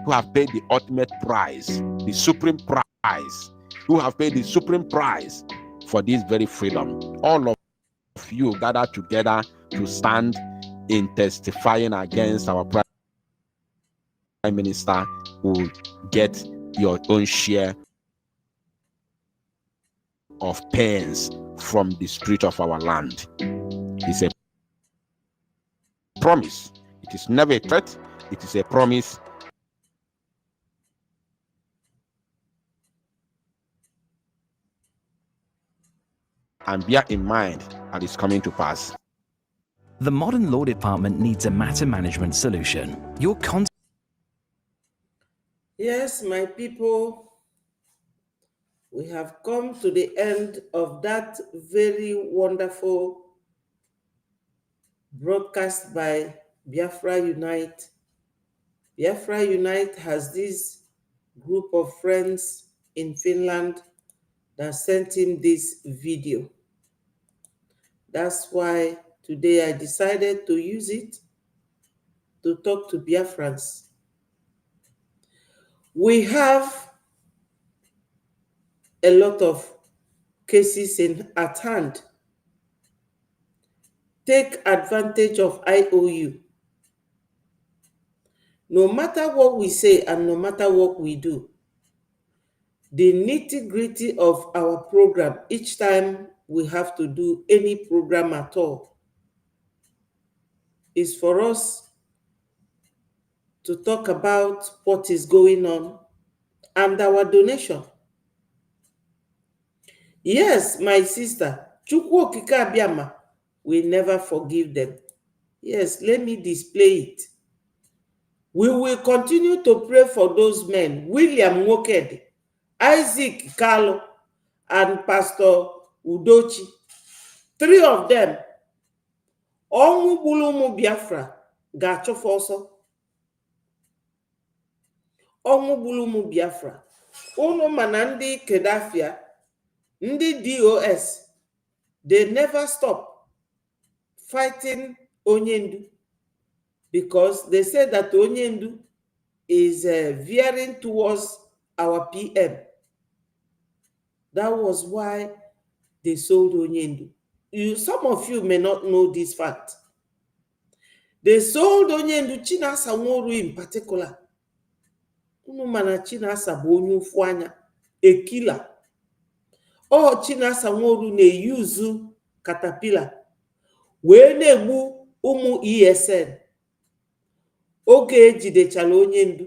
who have paid the ultimate price, the supreme price, who have paid the supreme price for this very freedom. All of you gathered together to stand in testifying against our Prime Minister will get your own share of pains from the spirit of our land. It's a promise. It is never a threat. It is a promise. And bear in mind that it's coming to pass. The modern law department needs a matter management solution. Yes, my people, we have come to the end of that very wonderful broadcast by Biafra Unite. Biafra Unite has this group of friends in Finland that sent him this video. That's why today I decided to use it to talk to Biafrans. We have a lot of cases at hand. Take advantage of IOU. No matter what we say and no matter what we do, the nitty-gritty of our program, each time we have to do any program at all, is for us to talk about what is going on and our donation. Yes, my sister, Chukwu okike abịama will never forgive them. Yes, let me display it. We will continue to pray for those men, William Nwokedi, Isaac Kalo, and Pastor Udochi. 3 of them, Onwu Bulumu Biafra, ga-achụfu ọsọ. Ọnwụ gburu ụmụ Biafra. Unu mana ndị Kedafia, ndị DOS, they never stop fighting Onyendu because they say that Onyendu is veering towards our PM. That was why they sold Onyendu. Some of you may not know this fact. They sold Onyendu, Chinasa Nworu in particular. Unu mana Chinasa bụ onye ụfụ anya, a killer. Chinasa Nworu na-eyuzu caterpillar wee na-egbu ụmụ ESN. Oge ejidechara Onyendu.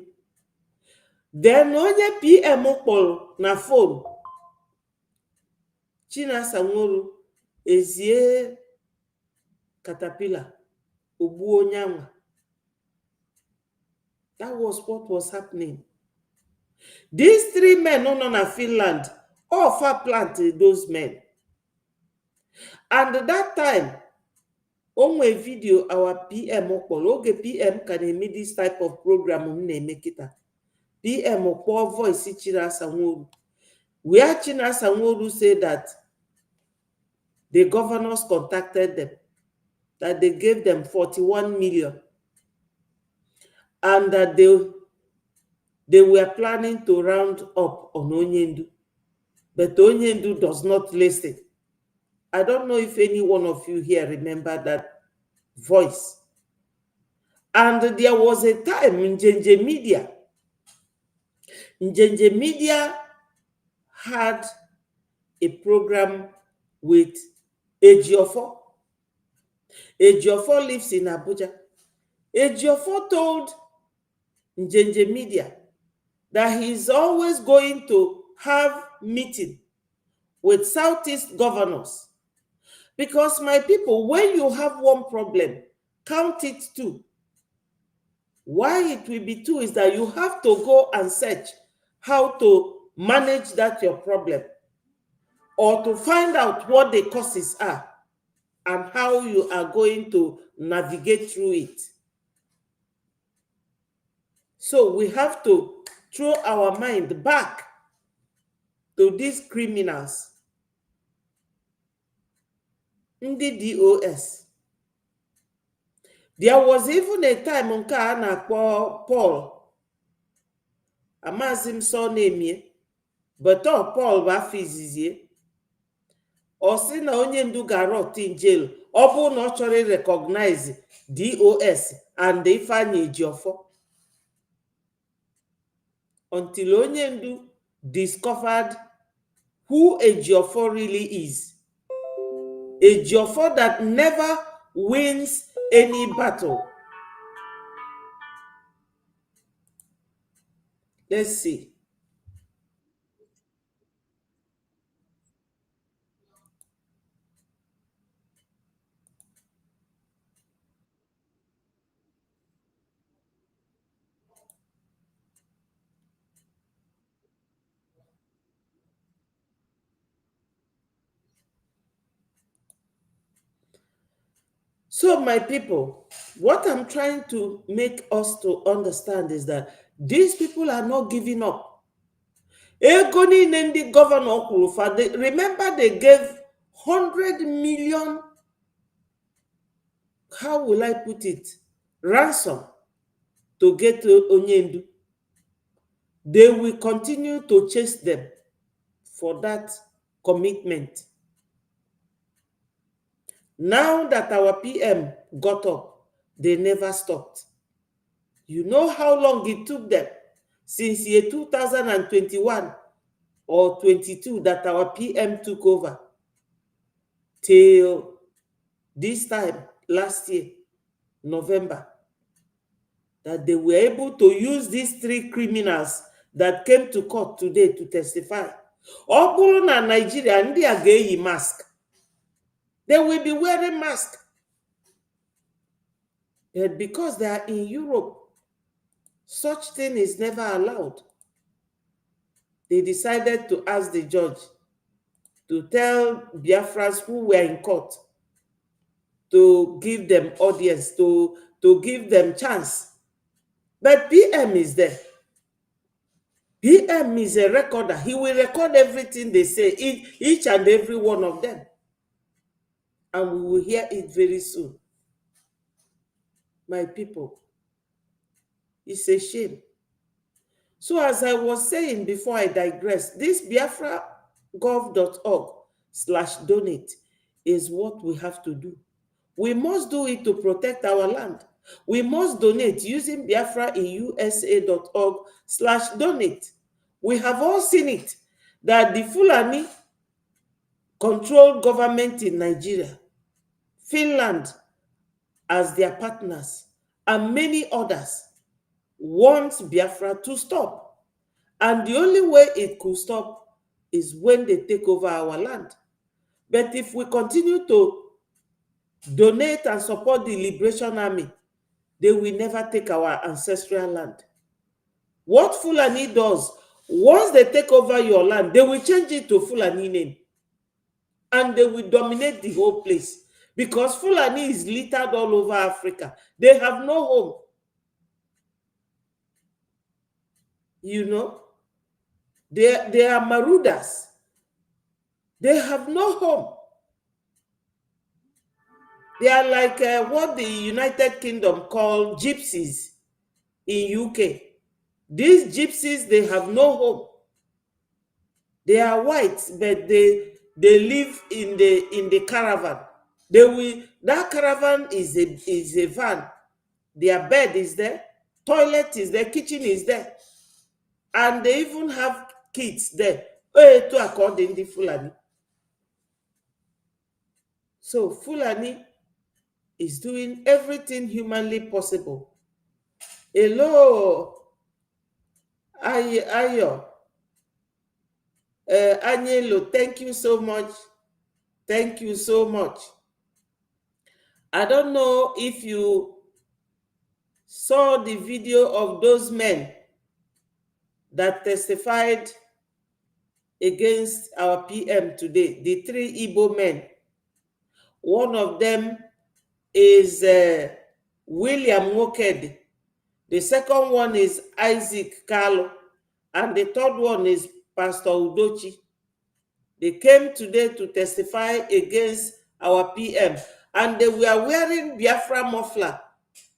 Then onye PM kpọrọ na phone, Chinasa Nworu ezie caterpillar ogbu onye anwa. That was what was happening. These 3 men no na Finland, all far planted those men. And at that time, onwe video our PM okporo, oge PM can eme this type of program na-eme kita. PM okporo voice Chinasa Nworu, where Chinasa Nworu said that the governors contacted them, that they gave them 41 million, and that they were planning to round up on Onyendu. But Onyendu does not listen. I don't know if any one of you here remember that voice. And there was a time in Njenje Media had a program with Ejiofor. Ejiofor lives in Abuja. Ejiofor told Njenje Media that he is always going to have meeting with Southeast governors. Because my people, when you have one problem, count it 2. Why it will be 2 is that you have to go and search how to manage that your problem, or to find out what the causes are and how you are going to navigate through it. So we have to throw our mind back to these criminals, ndị DOS. There was even a time nke a na-akpọ Paul, amazi m surname, but Paul bụ afọ izizi. Ọ sị na Onyendu ga-rot in jail ọ bụ na ọ chọrọ recognize DOS and Ifeanyi Ejiofor. Until Onyendu discovered who Ejiofor really is. Ejiofor that never wins any battle. Let's see. So my people, what I'm trying to make us to understand is that these people are not giving up. Egoni Nendi Governor Okurufa, remember they gave 100 million, how will I put it, ransom to get Onyendu. They will continue to chase them for that commitment. Now that our PM got up, they never stopped. You know how long it took them since year 2021 or 22 that our PM took over till this time last year, November, that they were able to use these 3 criminals that came to court today to testify. Ọ bụrụ na Nigeria ndị a ga-eyi mask, they will be wearing masks. But because they are in Europe, such thing is never allowed. They decided to ask the judge to tell Biafrans who were in court to give them audience, to to give them chance. But PM is there. PM is a recorder. He will record everything they say, each and every one of them. And we will hear it very soon. My people, it's a shame. So as I was saying before I digress, this biafragov.org/donate is what we have to do. We must do it to protect our land. We must donate using biafrainUSA.org/donate. We have all seen it, that the Fulani control government in Nigeria, Finland as their partners, and many others want Biafra to stop. And the only way it could stop is when they take over our land. But if we continue to donate and support the Liberation Army, they will never take our ancestral land. What Fulani does, once they take over your land, they will change it to Fulani name. And they will dominate the whole place. Because Fulani is littered all over Africa. They have no home. You know? They are marauders. They have no home. They are like what the United Kingdom call gypsies in UK. These gypsies, they have no home. They are white, but they live in the caravan. That caravan is a van. Their bed is there, toilet is there, kitchen is there, and they even have kids there. To according to Fulani. So Fulani is doing everything humanly possible. Hello, Ayo, Anyelo, thank you so much. Thank you so much. I don't know if you saw the video of those men that testified against our PM today, the 3 Igbo men. One of them is William Woked. The second one is Isaac Carlo. And the third one is Pastor Udochi. They came today to testify against our PM. And they were wearing Biafra muffler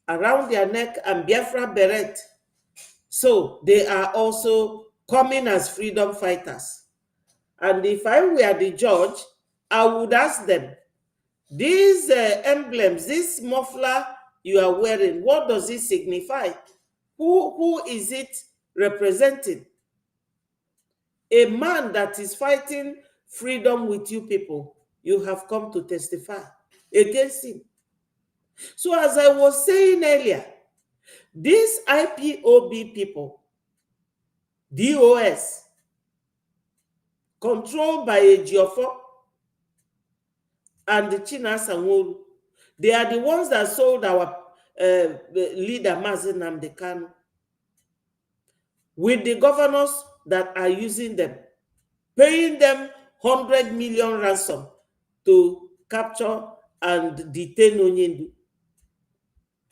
around their neck and Biafra beret. So they are also coming as freedom fighters. And if I were the judge, I would ask them, these emblems, this muffler you are wearing, what does it signify? Who is it representing? A man that is fighting freedom with you people, you have come to testify against him. So as I was saying earlier, these IPOB people, DOS, controlled by Ejiofor and the Chinasa Nworu, they are the ones that sold our leader Msen Nnamdi Kanu with the governors that are using them, paying them 100 million ransom to capture and detain Onyendu.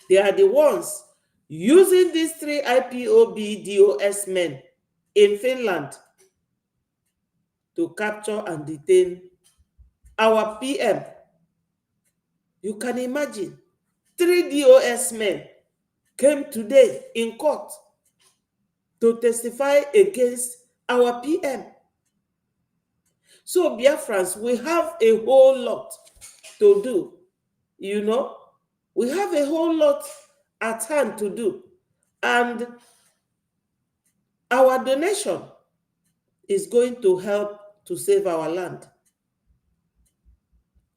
They are the ones using these 3 IPOB DOS men in Finland to capture and detain our PM. You can imagine, 3 DOS men came today in court to testify against our PM. So Biafrans, we have a whole lot to do, you know. We have a whole lot at hand to do. And our donation is going to help to save our land.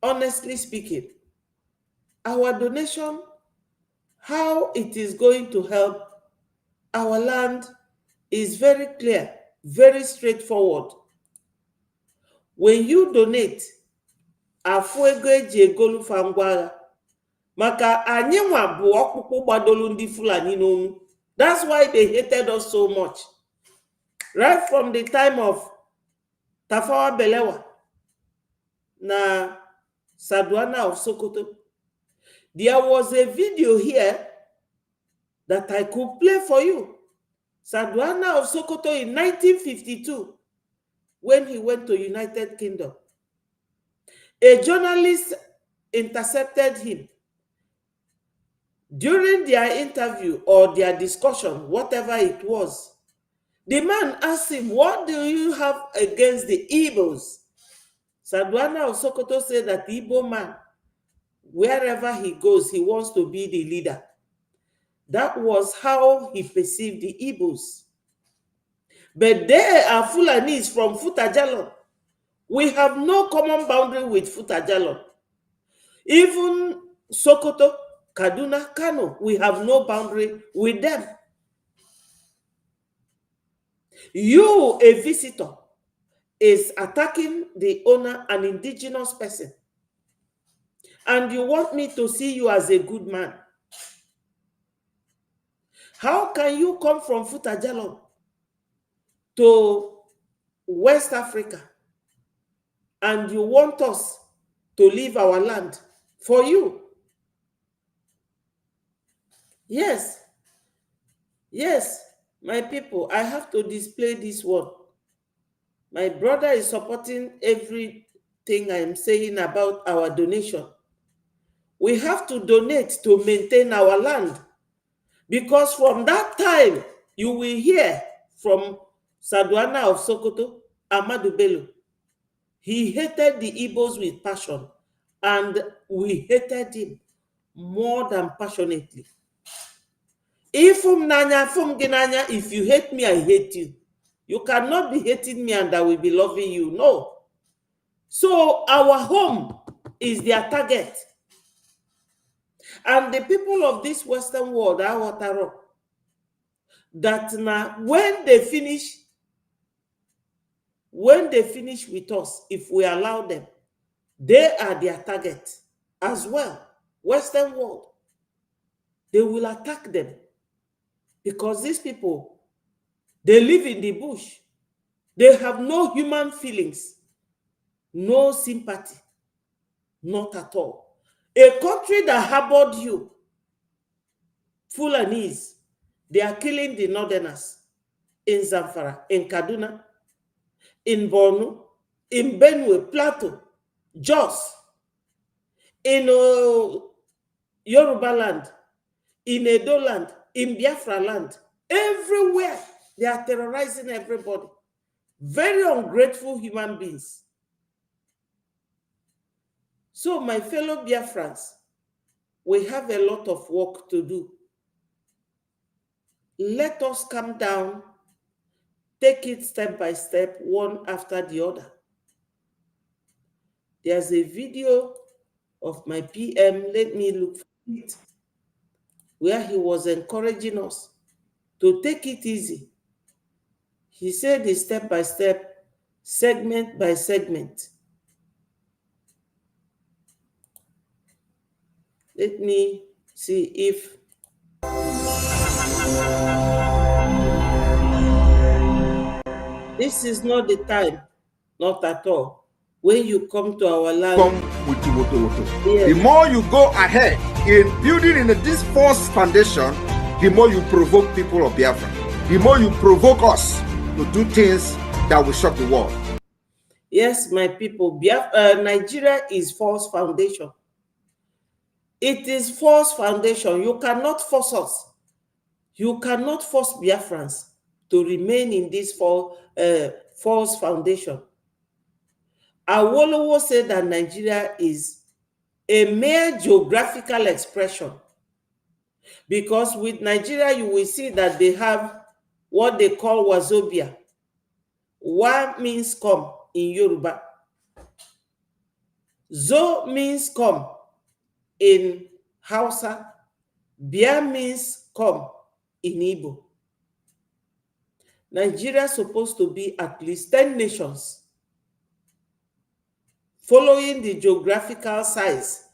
Honestly speaking, our donation, how it is going to help our land is very clear, very straightforward. When you donate, afụ ego eji egolu fa ngwa agha, maka anyị nwa bụ ọkpụkpụ gbadolu ndị Fulani n'onu. That's why they hated us so much. Right from the time of Tafawa Balewa na Saduana of Sokoto, There was a video here that I could play for you. Sardauna of Sokoto in 1952, when he went to United Kingdom. A journalist intercepted him. During their interview or their discussion, whatever it was, the man asked him, what do you have against the Igbos? Sardauna of Sokoto said that the Igbo man, wherever he goes, he wants to be the leader. That was how he perceived the Igbos. But they are Fulanis from Futajalon. We have no common boundary with Futajalon. Even Sokoto, Kaduna, Kano, we have no boundary with them. You, a visitor, is attacking the owner, an indigenous person. And you want me to see you as a good man. How can you come from Futajalon to West Africa and you want us to leave our land for you? Yes, yes, my people, I have to display this one. My brother is supporting everything I'm saying about our donation. We have to donate to maintain our land, because from that time, you will hear from Sardauna of Sokoto, Ahmadu Bello. He hated the Igbos with passion, and we hated him more than passionately. If you hate me, I hate you. You cannot be hating me and I will be loving you. No. So our home is their target. And the people of this Western world are Wataro, that now when they finish with us, if we allow them, they are their target as well. Western world, they will attack them, because these people, they live in the bush. They have no human feelings, no sympathy, not at all. A country that harbored you, Fulanis, they are killing the northerners in Zamfara, in Kaduna, in Borno, in Benue, Plateau, Jos, in Yoruba land, in Edo land, in Biafra land, everywhere. They are terrorizing everybody. Very ungrateful human beings. So, my fellow Biafrans, we have a lot of work to do. Let us calm down, take it step by step, one after the other. There's a video of my PM, let me look for it, where he was encouraging us to take it easy. He said it step by step, segment by segment. Let me see if this is not the time, not at all. When you come to our land, come with Woto. yes, The more you go ahead in building in this false foundation, the more you provoke people of Biafra. The more you provoke us to do things that will shock the world. yes, my people, Nigeria is false foundation. It is false foundation. You cannot force us. You cannot force Biafrans to remain in this false foundation. Awolowo said that Nigeria is a mere geographical expression, because with Nigeria, you will see that they have what they call Wazobia. Wa means come in Yoruba. Zo means come in Hausa. Bia means come in Igbo. Nigeria is supposed to be at least 10 nations, following the geographical size,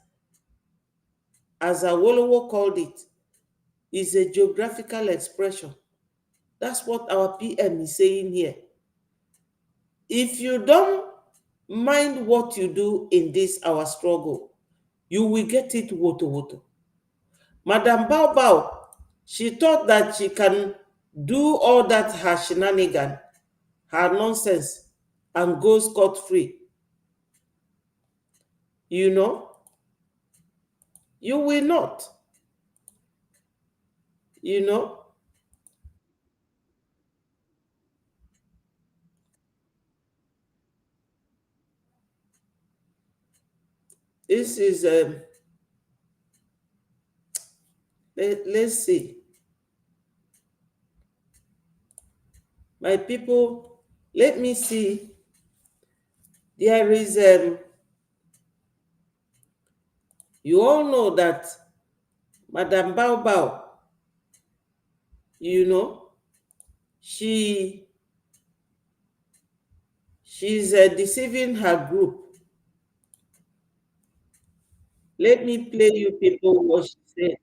as Awolowo called it, is a geographical expression. That's what our PM is saying here. If you don't mind what you do in this, our struggle, you will get it woto woto. Madam Bao Bao, she thought that she can do all that her shenanigan, her nonsense, and go scot-free. You know? You will not. You know? This is, let's see. My people, let me see. There is, you all know that Madam Bao Bao, you know, she's deceiving her group. Let me play you people what she said.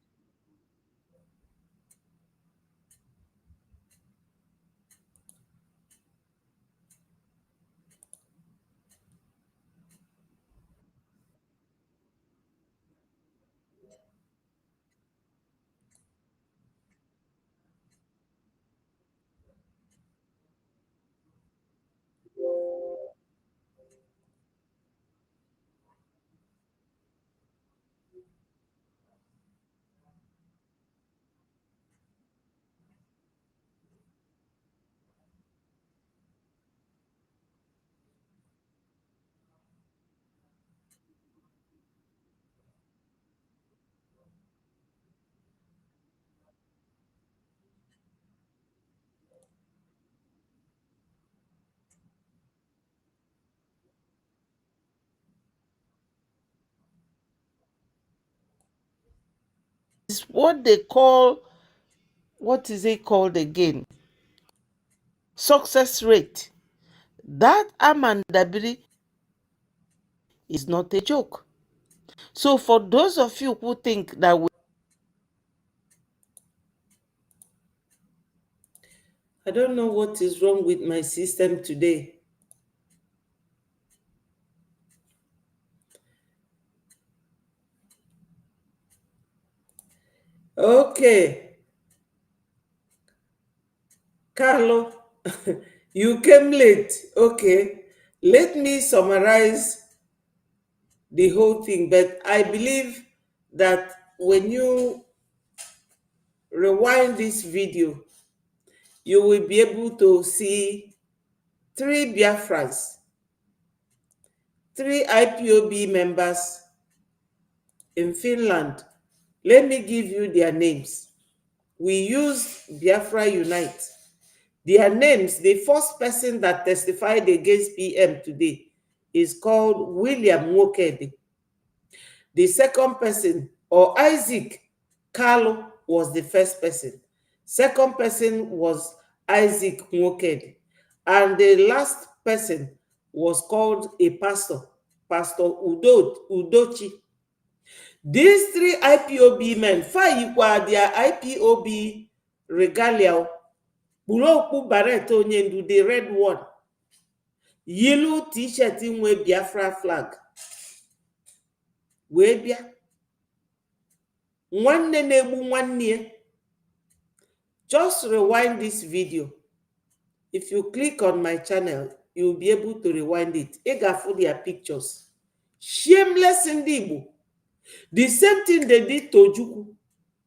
It's what they call, what is it called again? Success rate. That Amandabiri is not a joke. So for those of you who think that I don't know what is wrong with my system today. Okay. Carlo, you came late. Okay. Let me summarize the whole thing. But I believe that when you rewind this video, you will be able to see 3 Biafrans, 3 IPOB members in Finland. Let me give you their names. We use Biafra Unite. Their names, the first person that testified against PM today is called William Nwokedi. The second person, or Isaac Carlo, was the first person. Second person was Isaac Nwokedi. And the last person was called a pastor, Pastor Udochi. These 3 IPOB men, 5 were their IPOB regalia. Buroku Barret Onyendu, the red one. Yellow t-shirt nwe Biafra flag. Wee bịa. Nwanne na-egbu nwanne. Just rewind this video. If you click on my channel, you'll be able to rewind it. Ị ga-afụ their pictures. Shameless ndị Igbo. The same thing they did to Ojukwu.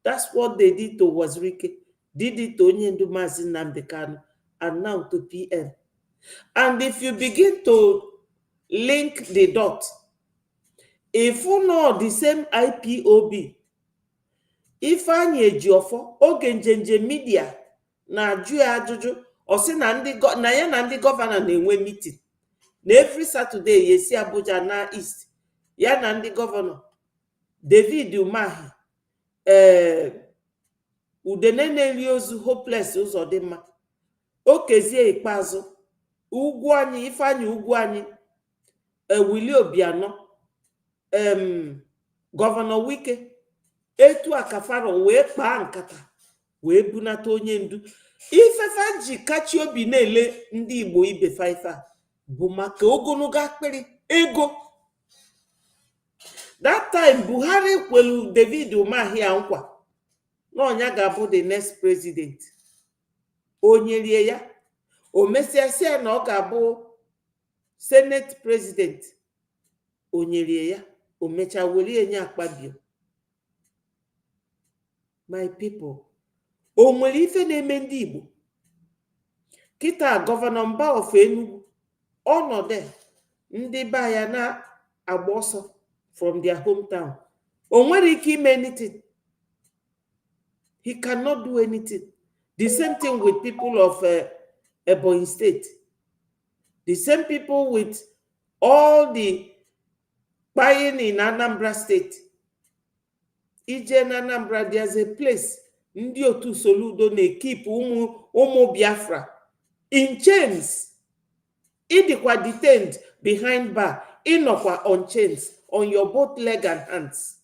That's what they did to Wazirike. Did it to Onyendu Mazi Nnamdi Kanu, and now to PM. And if you begin to link the dot, if you know the same IPOB, Ifeanyi Ejiofor, oge njenje media na-ajụ ya ajụjụ, ọ sị na ya na ndị gọvanọ na-enwe meeting. Na every Saturday yesi Abuja na East, ya na ndị gọvanọ David Umahi, Udene na-eri ozu Hopeless Uzodimma, Okezie Ikpeazụ, Ugwu anyị, Ifeanyi Ugwu anyị, Willie Obiano, Gọvanọ Wike, etu akafaro wee kpaa nkata wee bunata onye ndu. Ifefa ji kachi obi na-ele ndị Igbo ibe faifa bụ maka ogologo akpịrị ego. That time Buhari kwelu David Umahi nkwa na ọnya ga-abụ the next president. Onye rie ya, o mesịasịa na ọ ga-abụ senate president. Onye rie ya, o mechaa welie nye akpabio. My people, o nwere ife na-eme ndị Igbo? Kịta gọvanọ Mbaofor Enugu, ọnọdụ ndị be ya na-agba ọsọ from their hometown. O nwere ike ime anything. He cannot do anything. The same thing with people of Ebonyi State. The same people with all the buying in Anambra State. Ije na Anambra, there's a place ndị otu Soludo na-keep ụmụ Biafra in chains. Ịdịkwa detained behind bar. Ịnọkwa on chains on your both leg and hands.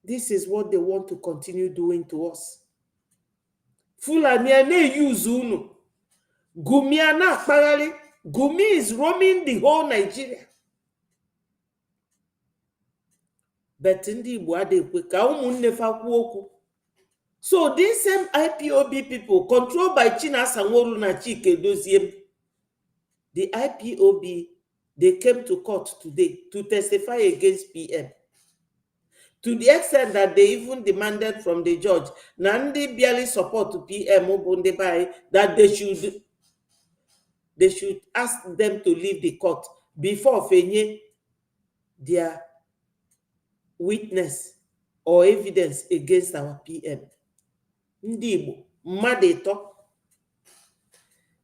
This is what they want to continue doing to us. Fulani na-use unu. Gumi na-akpagharị. Gumi is roaming the whole Nigeria. But ndị Igbo adịkwe ka ụmụnne fa kwuo okwu. So these same IPOB people controlled by Chinasa Nworu na Chike Doziem, the IPOB, they came to court today to testify against PM. To the extent that they even demanded from the judge, Nandi barely support to PM that they should ask them to leave the court before fenye their witness or evidence against our PM. Ndị Igbo, mmadụ ịtọ.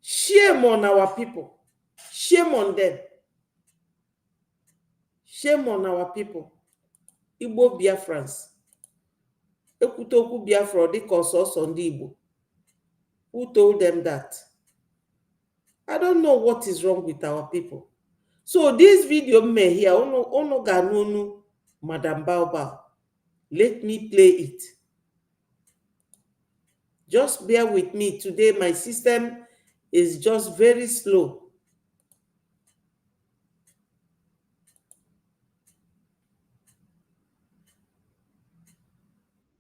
Shame on our people. Shame on them. Shame on our people. Igbo Biafrans. Ekwute okwu Biafra dịka ọsọsọ ndị Igbo. Who told them that? I don't know what is wrong with our people. So this video me here, ono ganunu Madam Baobab. Let me play it. Just bear with me. Today my system is just very slow.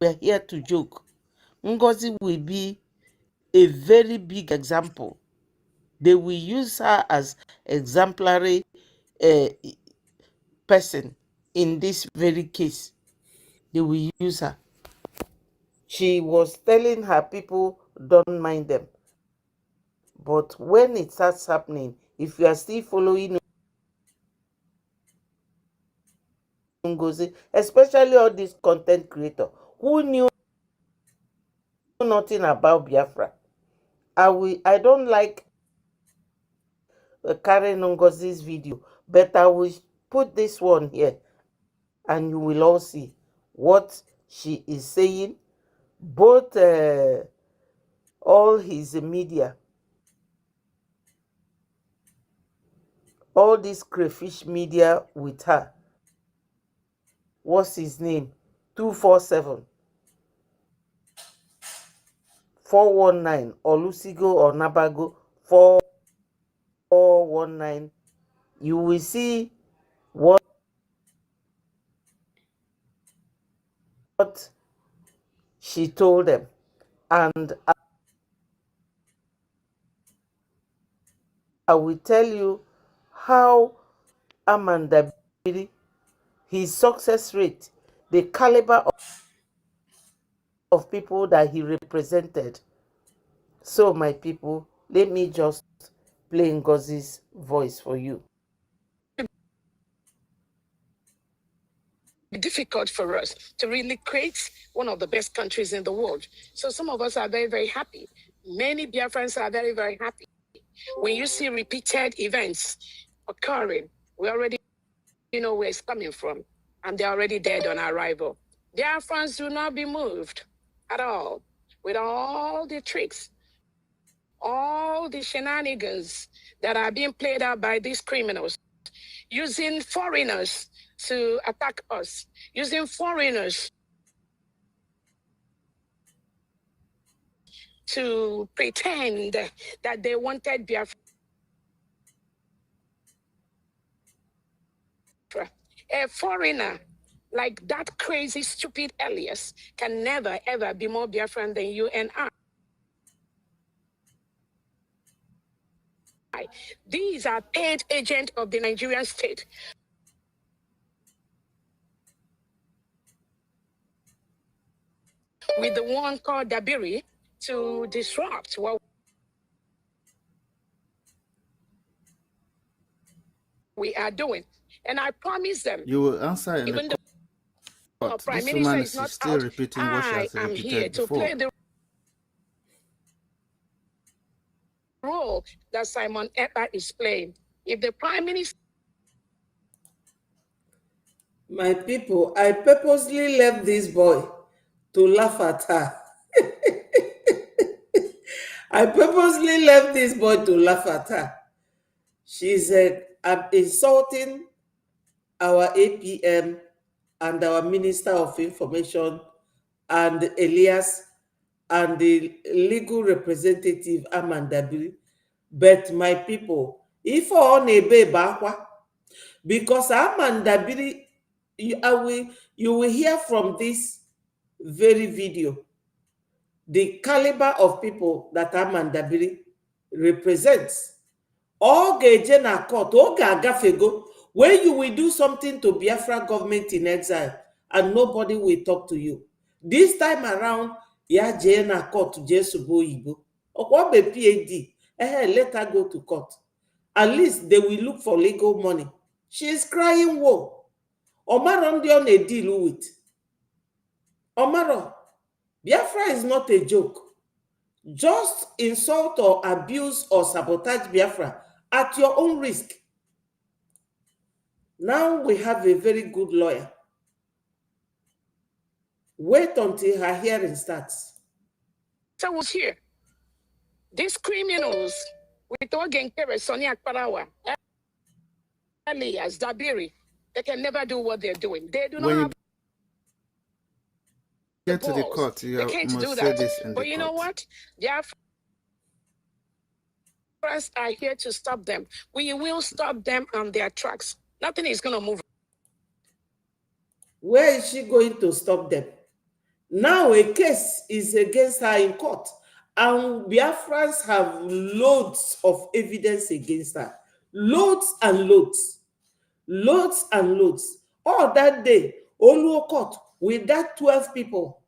We're here to joke. Ngozi will be a very big example. They will use her as exemplary person in this very case. They will use her. She was telling her people, don't mind them. But when it starts happening, if you are still following Ngozi, especially all these content creators who knew nothing about Biafra, I don't like Karen Ngozi's video, but I will put this one here and you will all see what she is saying. Both all his media, all this crayfish media with her. What's his name? 247 419 Olusigo or Nabago 419. You will see what she told them, and I will tell you how Amanda Biri, his success rate, the caliber of people that he represented. So my people, let me just play Ngozi's voice for you. Difficult for us to really create one of the best countries in the world. So some of us are very, very happy. Many Biafrans are very, very happy. When you see repeated events occurring, we already know where it's coming from, and they're already dead on arrival. Biafrans do not be moved at all with all the tricks, all the shenanigans that are being played out by these criminals, using foreigners to attack us, using foreigners to pretend that they wanted Biafra. A foreigner like that crazy, stupid Elias, can never, ever be more Biafran than you and I. These are paid agents of the Nigerian state. With the one called Dabiri to disrupt what we are doing. And I promise them, You will answer in even the though court. Prime This Minister woman is is not still out, repeating what she I has am here repeated to before. play the role that Simon Ekpa is playing. If the Prime Minister... My people, I purposely left this boy to laugh at her. I purposely left this boy to laugh at her. She's insulting our APM and our Minister of Information and Elias and the legal representative Amandabiri. But my people, if on a bakwa, because Amandabiri, you will hear from this very video the caliber of people that Amandabiri represents. All ga-eje na court, ọ ga-agafego, when you will do something to Biafra government in exile and nobody will talk to you. This time around, ya jee na court jee subo oyibo. Ọkwa be PhD, let her go to court. At least they will look for legal money. She is crying woe. Omaro ndị ọ na-deal with. Omaro, Biafra is not a joke. Just insult or abuse or sabotage Biafra at your own risk. Now we have a very good lawyer. Wait until her hearing starts. So was here. These criminals with Ogenkere, Sonia Parawa, Elias, Dabiri, they can never do what they're doing. They do not have Get to the balls. court, you They can't must do say that. this in But the you court. know what? Biafrans are here to stop them. We will stop them on their tracks. Nothing is going to move. Where is she going to stop them? Now a case is against her in court, and Biafrans have loads of evidence against her. Loads and loads. Loads and loads. All that day, Oluo court with that 12 people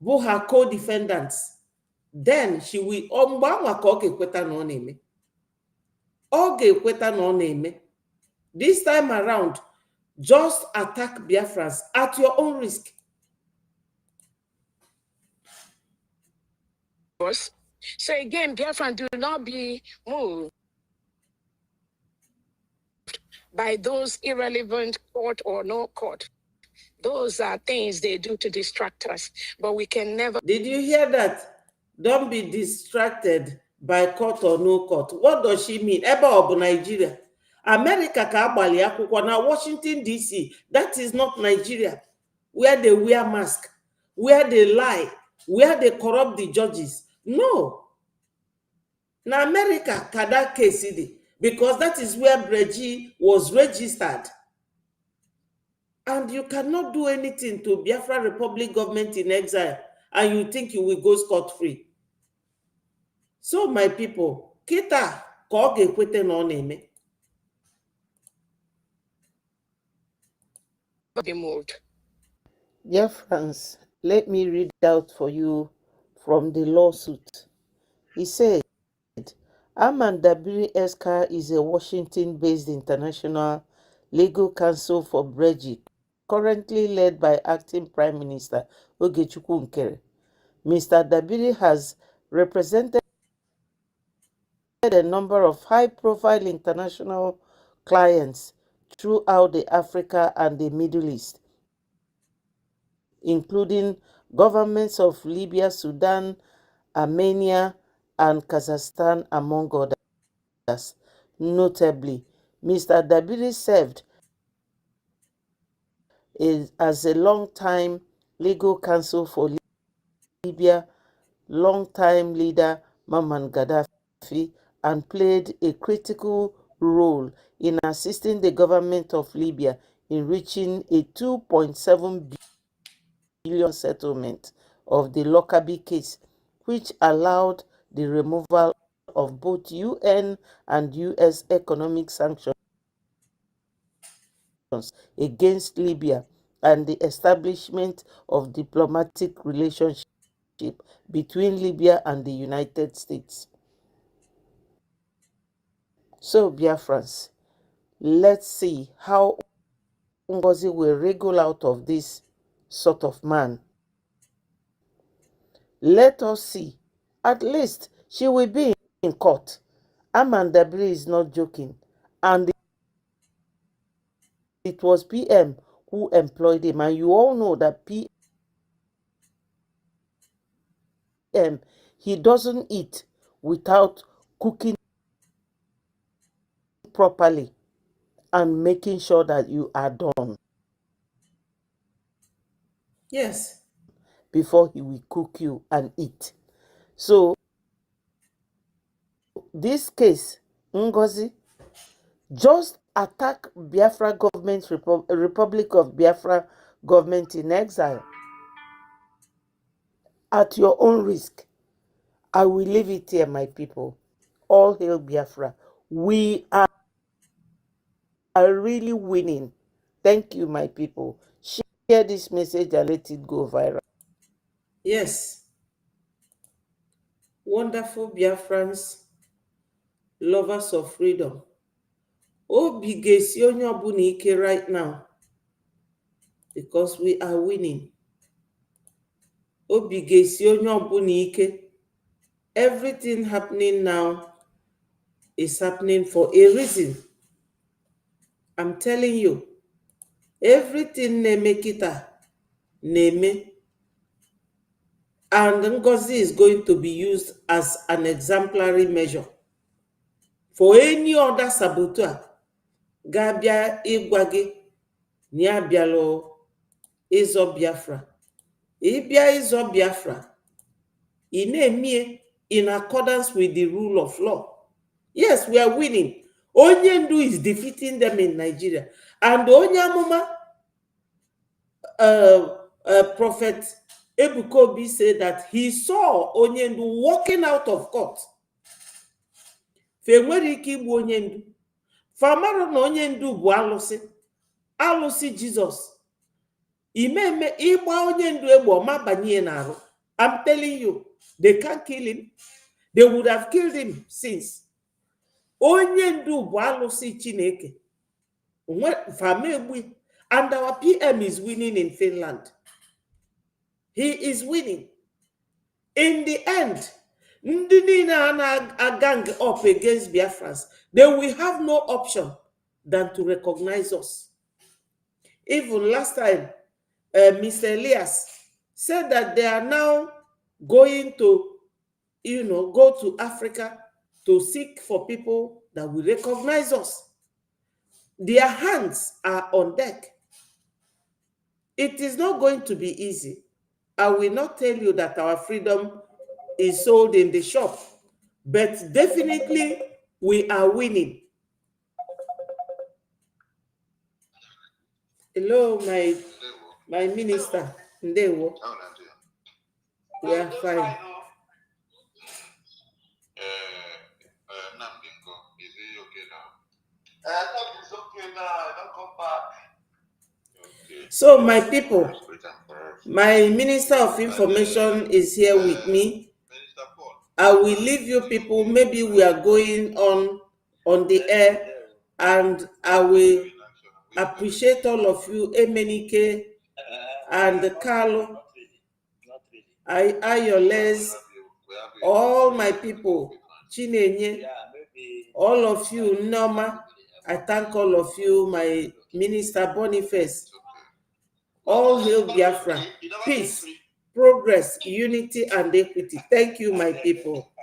who are co-defendants. Then she will this time around, just attack Biafrans at your own risk. So again, Biafran, do not be moved by those irrelevant court or no court. Those are things they do to distract us, but we can never. Did you hear that? Don't be distracted by court or no court. What does she mean? Ebe obu Nigeria. America ka agbali akwụkwọ na Washington DC. That is not Nigeria, where they wear mask, where they lie, where they corrupt the judges. No. Na America ka that case idi, because that is where Breji was registered. And you cannot do anything to Biafra Republic government in exile, and you think you will go scot-free. So, my people, kita ka ọ ga-ekwete na ọ na-eme. Be moved. Biafrans, let me read out for you from the lawsuit. He said, Amandabiri Eska is a Washington-based international legal counsel for Breji, currently led by acting Prime Minister Ogechukwu Nkere. Mr. Dabiri has represented a number of high-profile international clients throughout the Africa and the Middle East, including governments of Libya, Sudan, Armenia, and Kazakhstan, among others. Notably, Mr. Dabiri served as a long-time legal counsel for Libya, long-time leader Muammar Gaddafi, and played a critical role in assisting the government of Libya in reaching a 2.7 billion settlement of the Lockerbie case, which allowed the removal of both UN and US economic sanctions against Libya and the establishment of diplomatic relationship between Libya and the United States. So, Biafrans, let's see how Ngozi will wriggle out of this sort of man. Let us see. At least she will be in court. Amanda Brie is not joking. And it was PM who employed him. And you all know that PM, he doesn't eat without cooking properly and making sure that you are done. Yes. Before he will cook you and eat. So, this case, Ngozi, just attack Biafra government, Republic of Biafra government in exile at your own risk. I will leave it here, my people. All hail Biafra. We are really winning. Thank you, my people. Share this message and let it go viral. Yes. Wonderful Biafrans, lovers of freedom. Obi ga-esi onye ọbụla ike right now because we are winning. Obi ga-esi onye ọbụla ike. Everything happening now is happening for a reason. I'm telling you, everything na-eme kita na-eme, and Ngozi is going to be used as an exemplary measure for any other saboteur ga-abịa ịgwa gị na ya bịalụ ịzọ Biafra. Ịbịa ịzọ Biafra, ị na-eme in accordance with the rule of law. Yes, we are winning. Onyendu is defeating them in Nigeria. And onye amụma, Prophet Ebukobi said that he saw Onyendu walking out of court. Fe nwere ike igbu Onyendu. Famaro na Onyendu bụ alụsị. Alụsị Jesus. Imeme ịgba Onyendu egbe ọma banye n'arụ. I'm telling you, they can't kill him. They would have killed him since. Onyendu bụ alụsị Chineke. And our PM is winning in Finland. He is winning. In the end, ndị niile na gang up against Biafrans, they will have no option than to recognize us. Even last time, Mr. Elias said that they are now going to, go to Africa to seek for people that will recognize us. Their hands are on deck. It is not going to be easy. I will not tell you that our freedom is sold in the shop, but definitely we are winning. Hello, my minister. Ndewo. We are fine. Is he okay now? He's okay now. Don't come back. Okay. So, my people, my Minister of Information is here with me. I will leave you people. Maybe we are going on the air, and I will appreciate all of you, Emenike and Carlo, Ayoles, all my people, Chinenye, all of you, Norma. I thank all of you, my Minister Boniface. All hail Biafra. Peace, progress, unity, and equity. Thank you, my people.